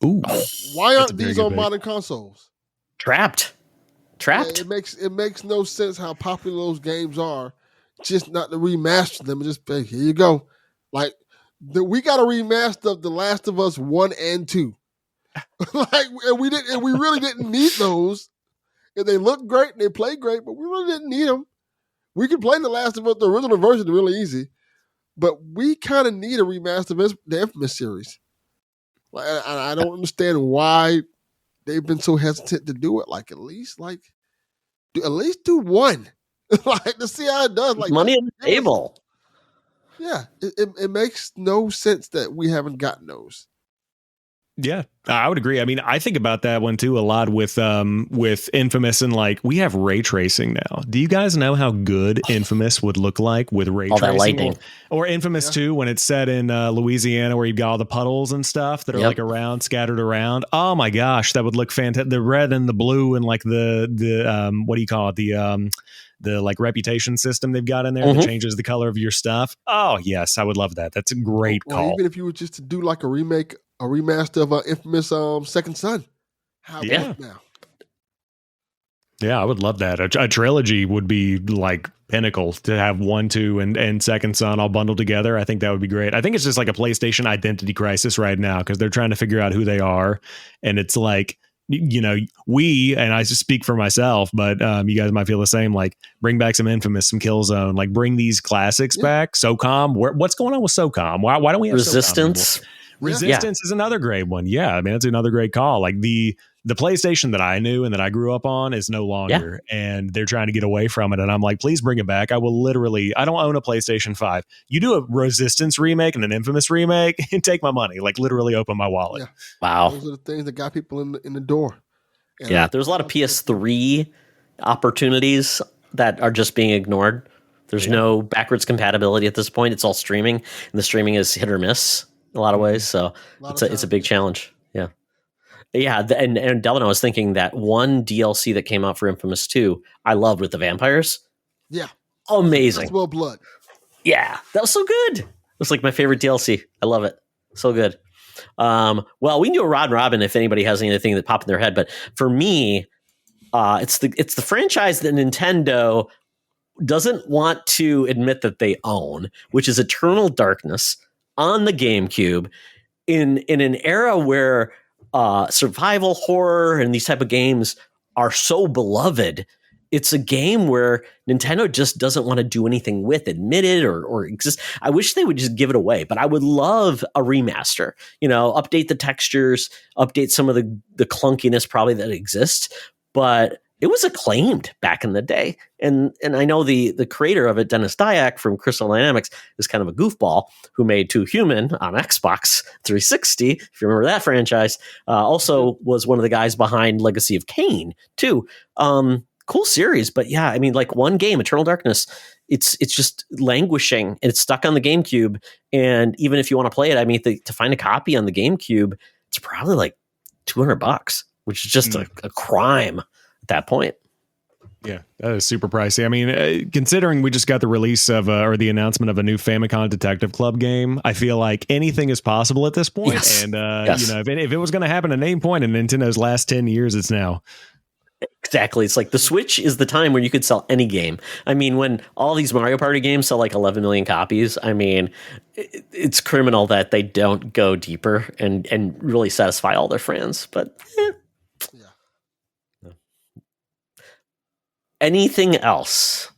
Ooh, why aren't these on modern consoles? Trapped. Yeah, it makes no sense how popular those games are. Just not to remaster them and just say, here you go. Like we got a remaster of The Last of Us 1 and 2. and we really didn't need those. And they look great and they play great, but we really didn't need them. We could play The Last of Us, the original version, really easy. But we kind of need a remaster of the Infamous series. I don't understand why they've been so hesitant to do it. Like at least do one, like to see how it does. Like money on the table. Yeah, it makes no sense that we haven't gotten those. Yeah, I would agree. I mean, I think about that one too a lot with Infamous, and like we have ray tracing now. Do you guys know how good Infamous would look like with ray tracing? That lightning. Or Infamous 2 when it's set in Louisiana, where you've got all the puddles and stuff that are like scattered around. Oh my gosh, that would look fantastic. The red and the blue and like the what do you call it? The like reputation system they've got in there that changes the color of your stuff. Oh yes, I would love that. That's a great call. Even if you were just to do like a remaster of Infamous Second Son. How about now? Yeah, I would love that. A trilogy would be like pinnacle to have 1, 2, and Second Son all bundled together. I think that would be great. I think it's just like a PlayStation identity crisis right now because they're trying to figure out who they are. And it's like, and I just speak for myself, but you guys might feel the same, like bring back some Infamous, some Killzone, like bring these classics back. SOCOM, what's going on with SOCOM? Why don't we have Resistance? Resistance is another great one. Yeah, I mean, it's another great call. Like the PlayStation that I knew and that I grew up on is no longer, and they're trying to get away from it. And I'm like, please bring it back. I don't own a PlayStation 5. You do a Resistance remake and an Infamous remake and take my money, like literally open my wallet. Yeah. Wow. Those are the things that got people in the door. And there's a lot of PS3 opportunities that are just being ignored. There's no backwards compatibility at this point. It's all streaming, and the streaming is hit or miss in a lot of ways. So it's a big challenge. Yeah. Yeah. And Delvin, I was thinking that one DLC that came out for Infamous 2, I loved with the vampires. Yeah. Amazing. Well, blood. Yeah. That was so good. It was like my favorite DLC. I love it. So good. Well, we can do a Rod and Robin if anybody has anything that popped in their head. But for me, it's the franchise that Nintendo doesn't want to admit that they own, which is Eternal Darkness on the GameCube in an era where survival horror and these type of games are so beloved. It's a game where Nintendo just doesn't want to do anything with, admit it or exist. I wish they would just give it away, but I would love a remaster, update the textures, update some of the clunkiness probably that exists, but it was acclaimed back in the day. And I know the creator of it, Dennis Dyack from Crystal Dynamics, is kind of a goofball who made 2 Human on Xbox 360, if you remember that franchise. Also was one of the guys behind Legacy of Kain, too. Cool series, but yeah, I mean, like one game, Eternal Darkness, it's just languishing, and it's stuck on the GameCube. And even if you want to play it, I mean, to find a copy on the GameCube, it's probably like $200, which is just a crime at that point. Yeah, that is super pricey. I mean, considering we just got the release of or the announcement of a new Famicom Detective Club game, I feel like anything is possible at this point. Yes. And if it was going to happen at any point in Nintendo's last 10 years, it's now. Exactly. It's like the Switch is the time when you could sell any game. I mean, when all these Mario Party games sell like 11 million copies, I mean, it's criminal that they don't go deeper and really satisfy all their fans. But Yeah. Anything else?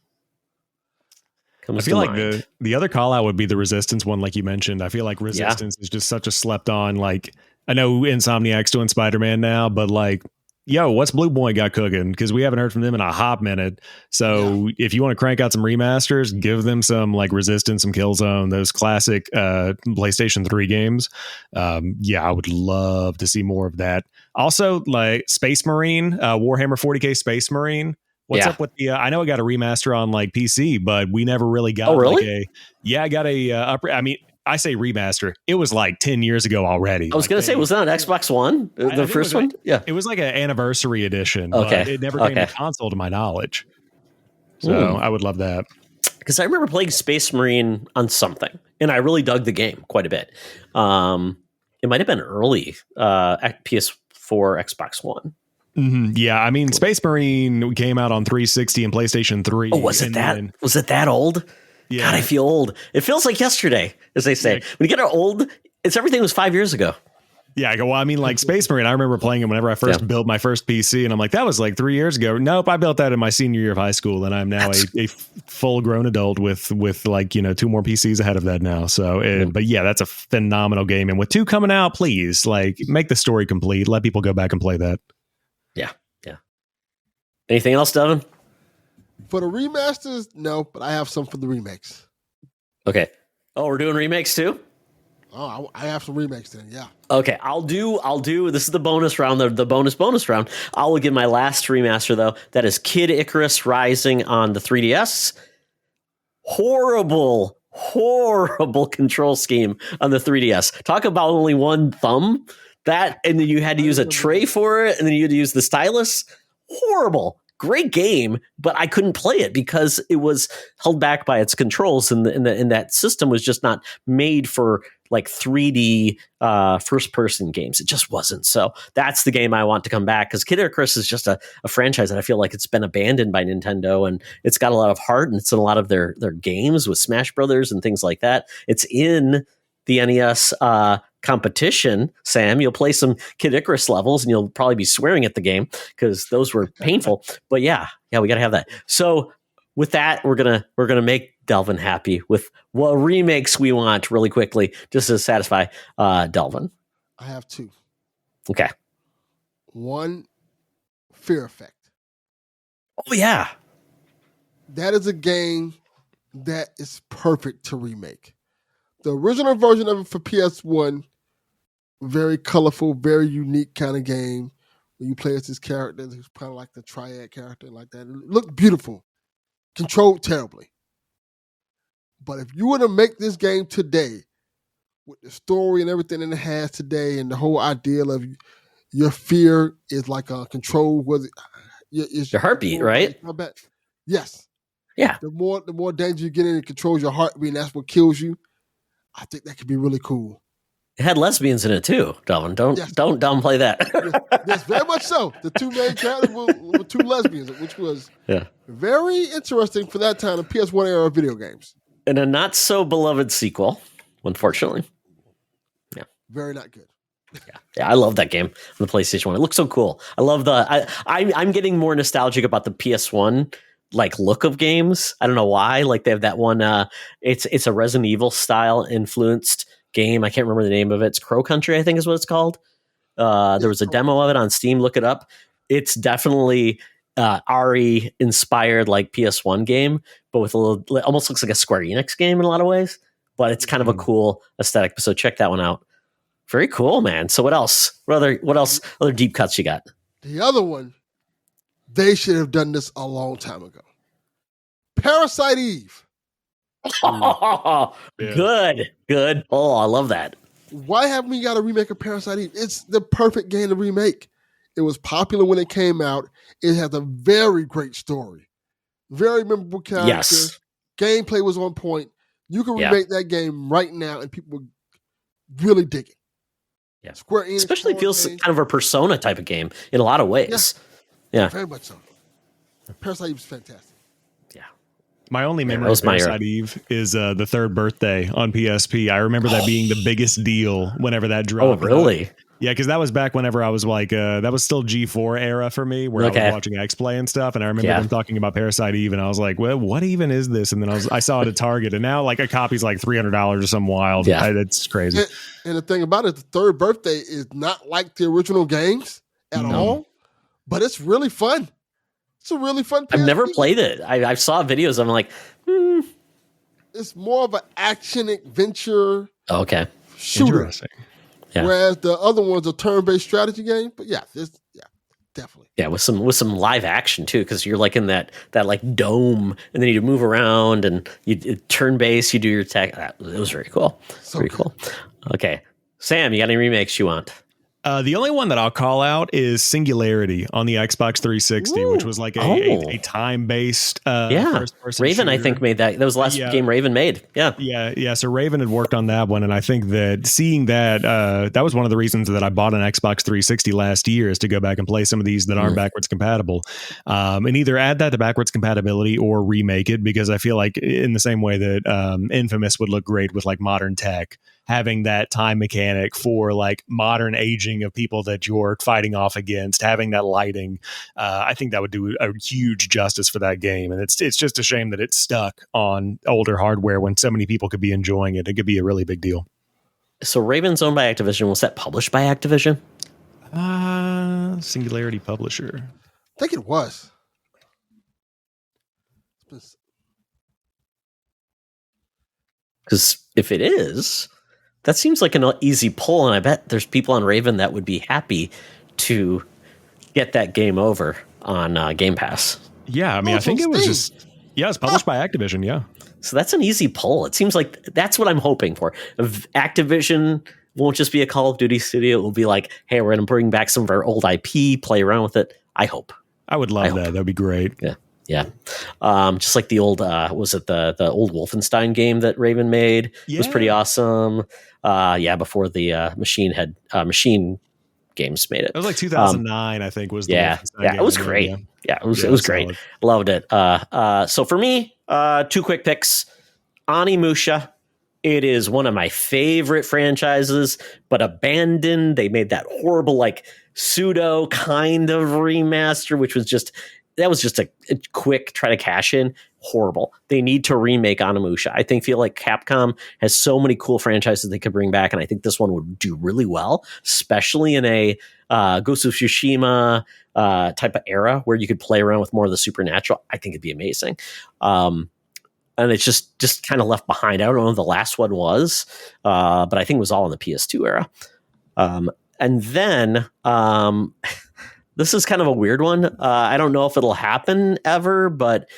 I feel like the other call out would be the Resistance one, like you mentioned. I feel like Resistance is just such a slept on. Like, I know Insomniac's doing Spider-Man now, but like, yo, what's Blue Boy got cooking? Because we haven't heard from them in a hot minute. So if you want to crank out some remasters, give them some like Resistance, some Killzone, those classic PlayStation 3 games. I would love to see more of that. Also, like Space Marine, Warhammer 40K Space Marine. What's up with the? I know I got a remaster on like PC, but we never really got. Oh, really? I got a. I mean, I say remaster. It was like 10 years ago already. I was going to say, was that on Xbox One? The first one? Yeah. It was like an anniversary edition. Okay. But it never came to console to my knowledge. So I would love that. Because I remember playing Space Marine on something, and I really dug the game quite a bit. It might have been early PS4, Xbox One. Mm-hmm. Yeah, I mean, Space Marine came out on 360 and PlayStation 3. Oh, was it that old? Yeah. God, I feel old. It feels like yesterday, as they say. When you get old, everything was 5 years ago. Yeah, well, I mean, like Space Marine, I remember playing it whenever I first built my first PC, and I'm like, that was like 3 years ago. Nope, I built that in my senior year of high school, and I'm now a full-grown adult with like, 2 more PCs ahead of that now. So, but yeah, that's a phenomenal game. And with 2 coming out, please, like, make the story complete. Let people go back and play that. Yeah. Anything else, Devin? For the remasters, no, but I have some for the remakes. Okay. Oh, we're doing remakes too? Oh, I have some remakes then, yeah. Okay, I'll do. This is the bonus round, the bonus round. I will give my last remaster, though. That is Kid Icarus Rising on the 3DS. Horrible control scheme on the 3DS. Talk about only one thumb. That, and then you had to use a tray for it, and then you had to use the stylus. Horrible. Great game, but I couldn't play it because it was held back by its controls, and that system was just not made for like 3D first-person games. It just wasn't. So that's the game I want to come back, because Kid Icarus is just a franchise that I feel like it's been abandoned by Nintendo, and it's got a lot of heart, and it's in a lot of their games with Smash Brothers and things like that. It's in the NES competition, Sam. You'll play some Kid Icarus levels, and you'll probably be swearing at the game because those were painful. But yeah, we got to have that. So with that, we're gonna make Delvin happy with what remakes we want really quickly, just to satisfy Delvin. I have 2. Okay. One, Fear Effect. Oh yeah, that is a game that is perfect to remake. The original version of it for PS1, very colorful, very unique kind of game. When you play as this character, it's kind of like the triad character, like that. It looked beautiful, controlled terribly. But if you were to make this game today, with the story and everything that it has today, and the whole idea of your fear is like a control, your heartbeat, right? Yes. Yeah. The more danger you get in, it controls your heartbeat, and that's what kills you. I think that could be really cool. It had lesbians in it too, Delvin. Don't downplay that. Yes, very much so. The 2 main characters were 2 lesbians, which was very interesting for that time, the PS1 era of video games. And a not so beloved sequel, unfortunately. Yeah, very not good. Yeah, I love that game on the PlayStation 1. It looks so cool. I love I'm getting more nostalgic about the PS1 like look of games. I don't know why. Like they have that one. It's a Resident Evil style influenced game. I can't remember the name of it. It's Crow Country, I think is what it's called. There was a demo of it on Steam. Look it up. It's definitely RE inspired like PS1 game, but with a little, it almost looks like a Square Enix game in a lot of ways. But it's kind of a cool aesthetic. So check that one out. Very cool, man. So what else? What else? Other deep cuts you got? The other one. They should have done this a long time ago. Parasite Eve. Oh, good. Oh, I love that. Why haven't we got a remake of Parasite Eve? It's the perfect game to remake. It was popular when it came out. It has a very great story. Very memorable character. Yes. Gameplay was on point. You can remake that game right now and people would really dig it. Yeah. Square Enix especially feels kind of a Persona type of game in a lot of ways. Yeah. Very much so. Parasite Eve is fantastic. Yeah. My only memory was of my Parasite Eve is the third birthday on PSP. I remember that being the biggest deal whenever that dropped. Oh, really? Yeah, because that was back whenever I was like, that was still G4 era for me, where I was watching X-Play and stuff. And I remember them talking about Parasite Eve, and I was like, well, what even is this? And then I saw it at Target, and now like a copy's like $300 or some wild. Yeah. It's crazy. And the thing about it, the third birthday is not like the original games at all, but it's really fun. It's a really fun PSP. I've never played it. I saw videos. I'm like, It's more of an action adventure okay. shooter. Interesting. Yeah. Whereas the other one's a turn-based strategy game. But yeah, definitely. Yeah, with some live action too, because you're like in that like dome, and then you move around, and you turn base. You do your attack. It was very cool. Very cool. Okay, Sam, you got any remakes you want? The only one that I'll call out is Singularity on the Xbox 360, which was like a time-based first-person Raven, shooter. I think, made that. That was the last game Raven made. Yeah. Yeah. So Raven had worked on that one, and I think that seeing that, that was one of the reasons that I bought an Xbox 360 last year, is to go back and play some of these that aren't backwards compatible, and either add that to backwards compatibility or remake it, because I feel like in the same way that Infamous would look great with like modern tech, having that time mechanic for like modern aging of people that you're fighting off against, having that lighting, I think that would do a huge justice for that game. And it's just a shame that it's stuck on older hardware when so many people could be enjoying it. It could be a really big deal. So Raven's owned by Activision. Was that published by Activision? Singularity publisher. I think it was. Because if it is, that seems like an easy pull, and I bet there's people on Raven that would be happy to get that game over on Game Pass. Yeah, I mean, I think it was just... Yeah, it's published by Activision, yeah. So that's an easy pull. It seems like that's what I'm hoping for. Activision won't just be a Call of Duty studio. It will be like, hey, we're going to bring back some of our old IP, play around with it. I hope. I would love that. That'd be great. Yeah. Just like the old, was it the old Wolfenstein game that Raven made? Yeah. It was pretty awesome. Before the Machine Games made it. It was like 2009, I think, was the Wolfenstein game. It was great. Yeah, it was great. Solid. Loved it. So for me, two quick picks. Onimusha. It is one of my favorite franchises, but abandoned. They made that horrible, like, pseudo kind of remaster, which was just a quick try to cash in. Horrible. They need to remake Onimusha. I feel like Capcom has so many cool franchises they could bring back, and I think this one would do really well, especially in a Ghost of Tsushima type of era where you could play around with more of the supernatural. I think it'd be amazing. And it's just kind of left behind. I don't know if the last one was, but I think it was all in the PS2 era. And then this is kind of a weird one. I don't know if it'll happen ever, but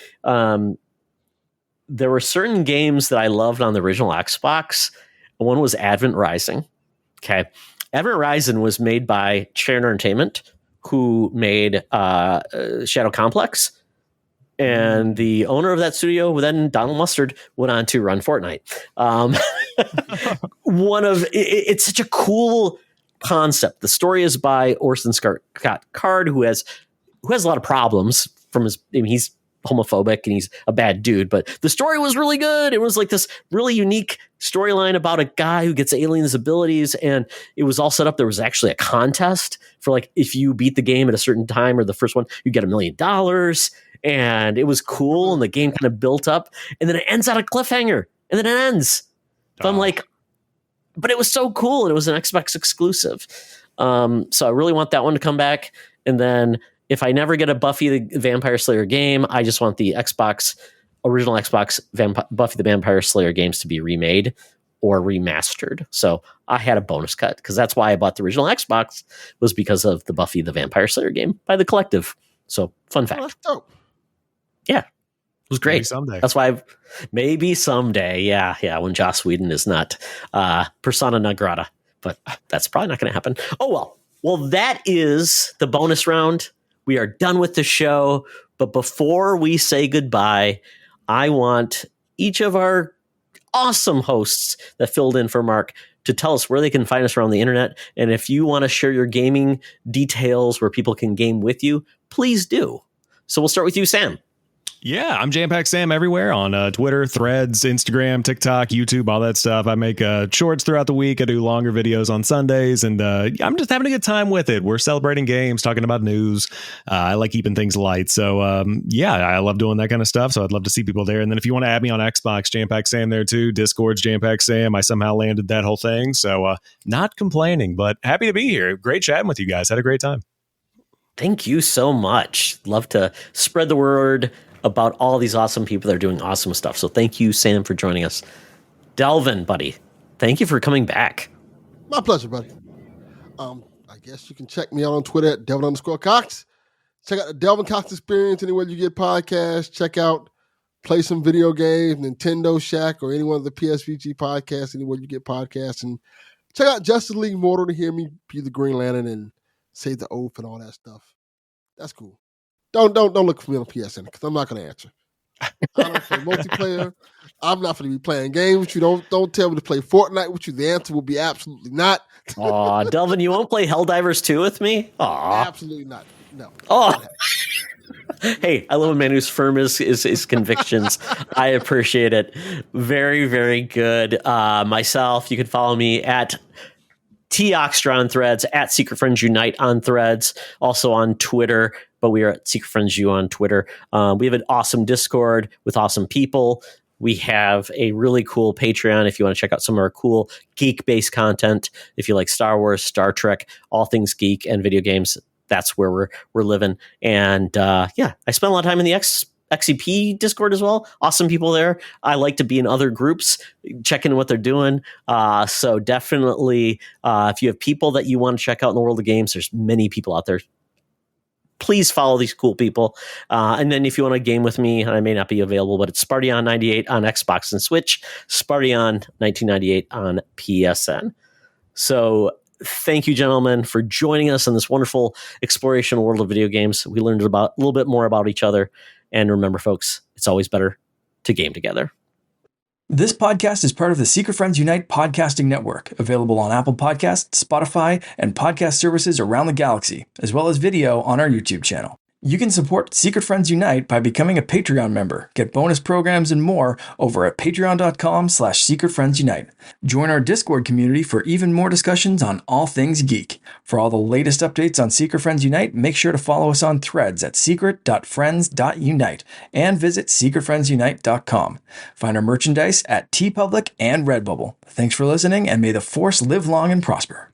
there were certain games that I loved on the original Xbox. One was Advent Rising. Okay. Advent Rising was made by Sharon Entertainment, who made Shadow Complex. And the owner of that studio, then Donald Mustard, went on to run Fortnite. It's such a cool concept. The story is by Orson Scott Card, who has a lot of problems from he's homophobic and he's a bad dude, but the story was really good. It was like this really unique storyline about a guy who gets aliens abilities, and it was all set up. There was actually a contest for, like, if you beat the game at a certain time or the first one, you get $1 million. And it was cool, and the game kind of built up, and then it ends on a cliffhanger, and then it ends. So I'm like, but it was so cool, and it was an Xbox exclusive. So I really want that one to come back. And then if I never get a Buffy the Vampire Slayer game, I just want the original Xbox Buffy the Vampire Slayer games to be remade or remastered. So I had a bonus cut, because that's why I bought the original Xbox, was because of the Buffy the Vampire Slayer game by the Collective. So fun fact. That's dope. Yeah, it was great. Maybe someday. That's why maybe someday. Yeah. When Joss Whedon is not persona non grata, but that's probably not going to happen. Oh, well, that is the bonus round. We are done with the show. But before we say goodbye, I want each of our awesome hosts that filled in for Mark to tell us where they can find us around the internet. And if you want to share your gaming details where people can game with you, please do. So we'll start with you, Sam. Yeah, I'm JampackSam everywhere on Twitter, Threads, Instagram, TikTok, YouTube, all that stuff. I make shorts throughout the week. I do longer videos on Sundays, and I'm just having a good time with it. We're celebrating games, talking about news. I like keeping things light. So, yeah, I love doing that kind of stuff. So I'd love to see people there. And then if you want to add me on Xbox, JampackSam there too. Discord's JampackSam. I somehow landed that whole thing. So not complaining, but happy to be here. Great chatting with you guys. Had a great time. Thank you so much. Love to spread the word about all these awesome people that are doing awesome stuff. So thank you, Sam, for joining us. Delvin, buddy, thank you for coming back. My pleasure, buddy. I guess you can check me out on Twitter at Delvin_Cox. Check out the Delvin Cox Experience anywhere you get podcasts. Check out Play Some Video Games, Nintendo Shack, or any one of the PSVG podcasts anywhere you get podcasts. And check out Justice League Mortal to hear me be the Green Lantern and say the oath and all that stuff. That's cool. Don't look for me on PSN because I'm not going to answer. I don't play multiplayer. I'm not going to be playing games with you. Don't tell me to play Fortnite with you. The answer will be absolutely not. Aw, Delvin, you won't play Helldivers 2 with me? Aw. Absolutely not. No. Oh. Hey, I love a man who's firm his convictions. I appreciate it. Very, very good. Myself, you can follow me at Toxtra on Threads, at Secret Friends Unite on Threads, also on Twitter, but we are at Secret Friends U on Twitter. We have an awesome Discord with awesome people. We have a really cool Patreon if you want to check out some of our cool geek-based content. If you like Star Wars, Star Trek, all things geek and video games, that's where we're living. And yeah, I spent a lot of time in the XCP Discord as well. Awesome people there. I like to be in other groups, checking what they're doing. So definitely, if you have people that you want to check out in the world of games, there's many people out there. Please follow these cool people. And then if you want to game with me, I may not be available, but it's Spartyon98 on Xbox and Switch, Spartyon1998 on PSN. So thank you, gentlemen, for joining us in this wonderful exploration world of video games. We learned about a little bit more about each other. And remember, folks, it's always better to game together. This podcast is part of the Secret Friends Unite podcasting network, available on Apple Podcasts, Spotify, and podcast services around the galaxy, as well as video on our YouTube channel. You can support Secret Friends Unite by becoming a Patreon member, get bonus programs and more over at patreon.com/secretfriendsunite. Join our Discord community for even more discussions on all things geek. For all the latest updates on Secret Friends Unite, make sure to follow us on Threads at secret.friends.unite and visit secretfriendsunite.com. Find our merchandise at TeePublic and Redbubble. Thanks for listening, and may the Force live long and prosper.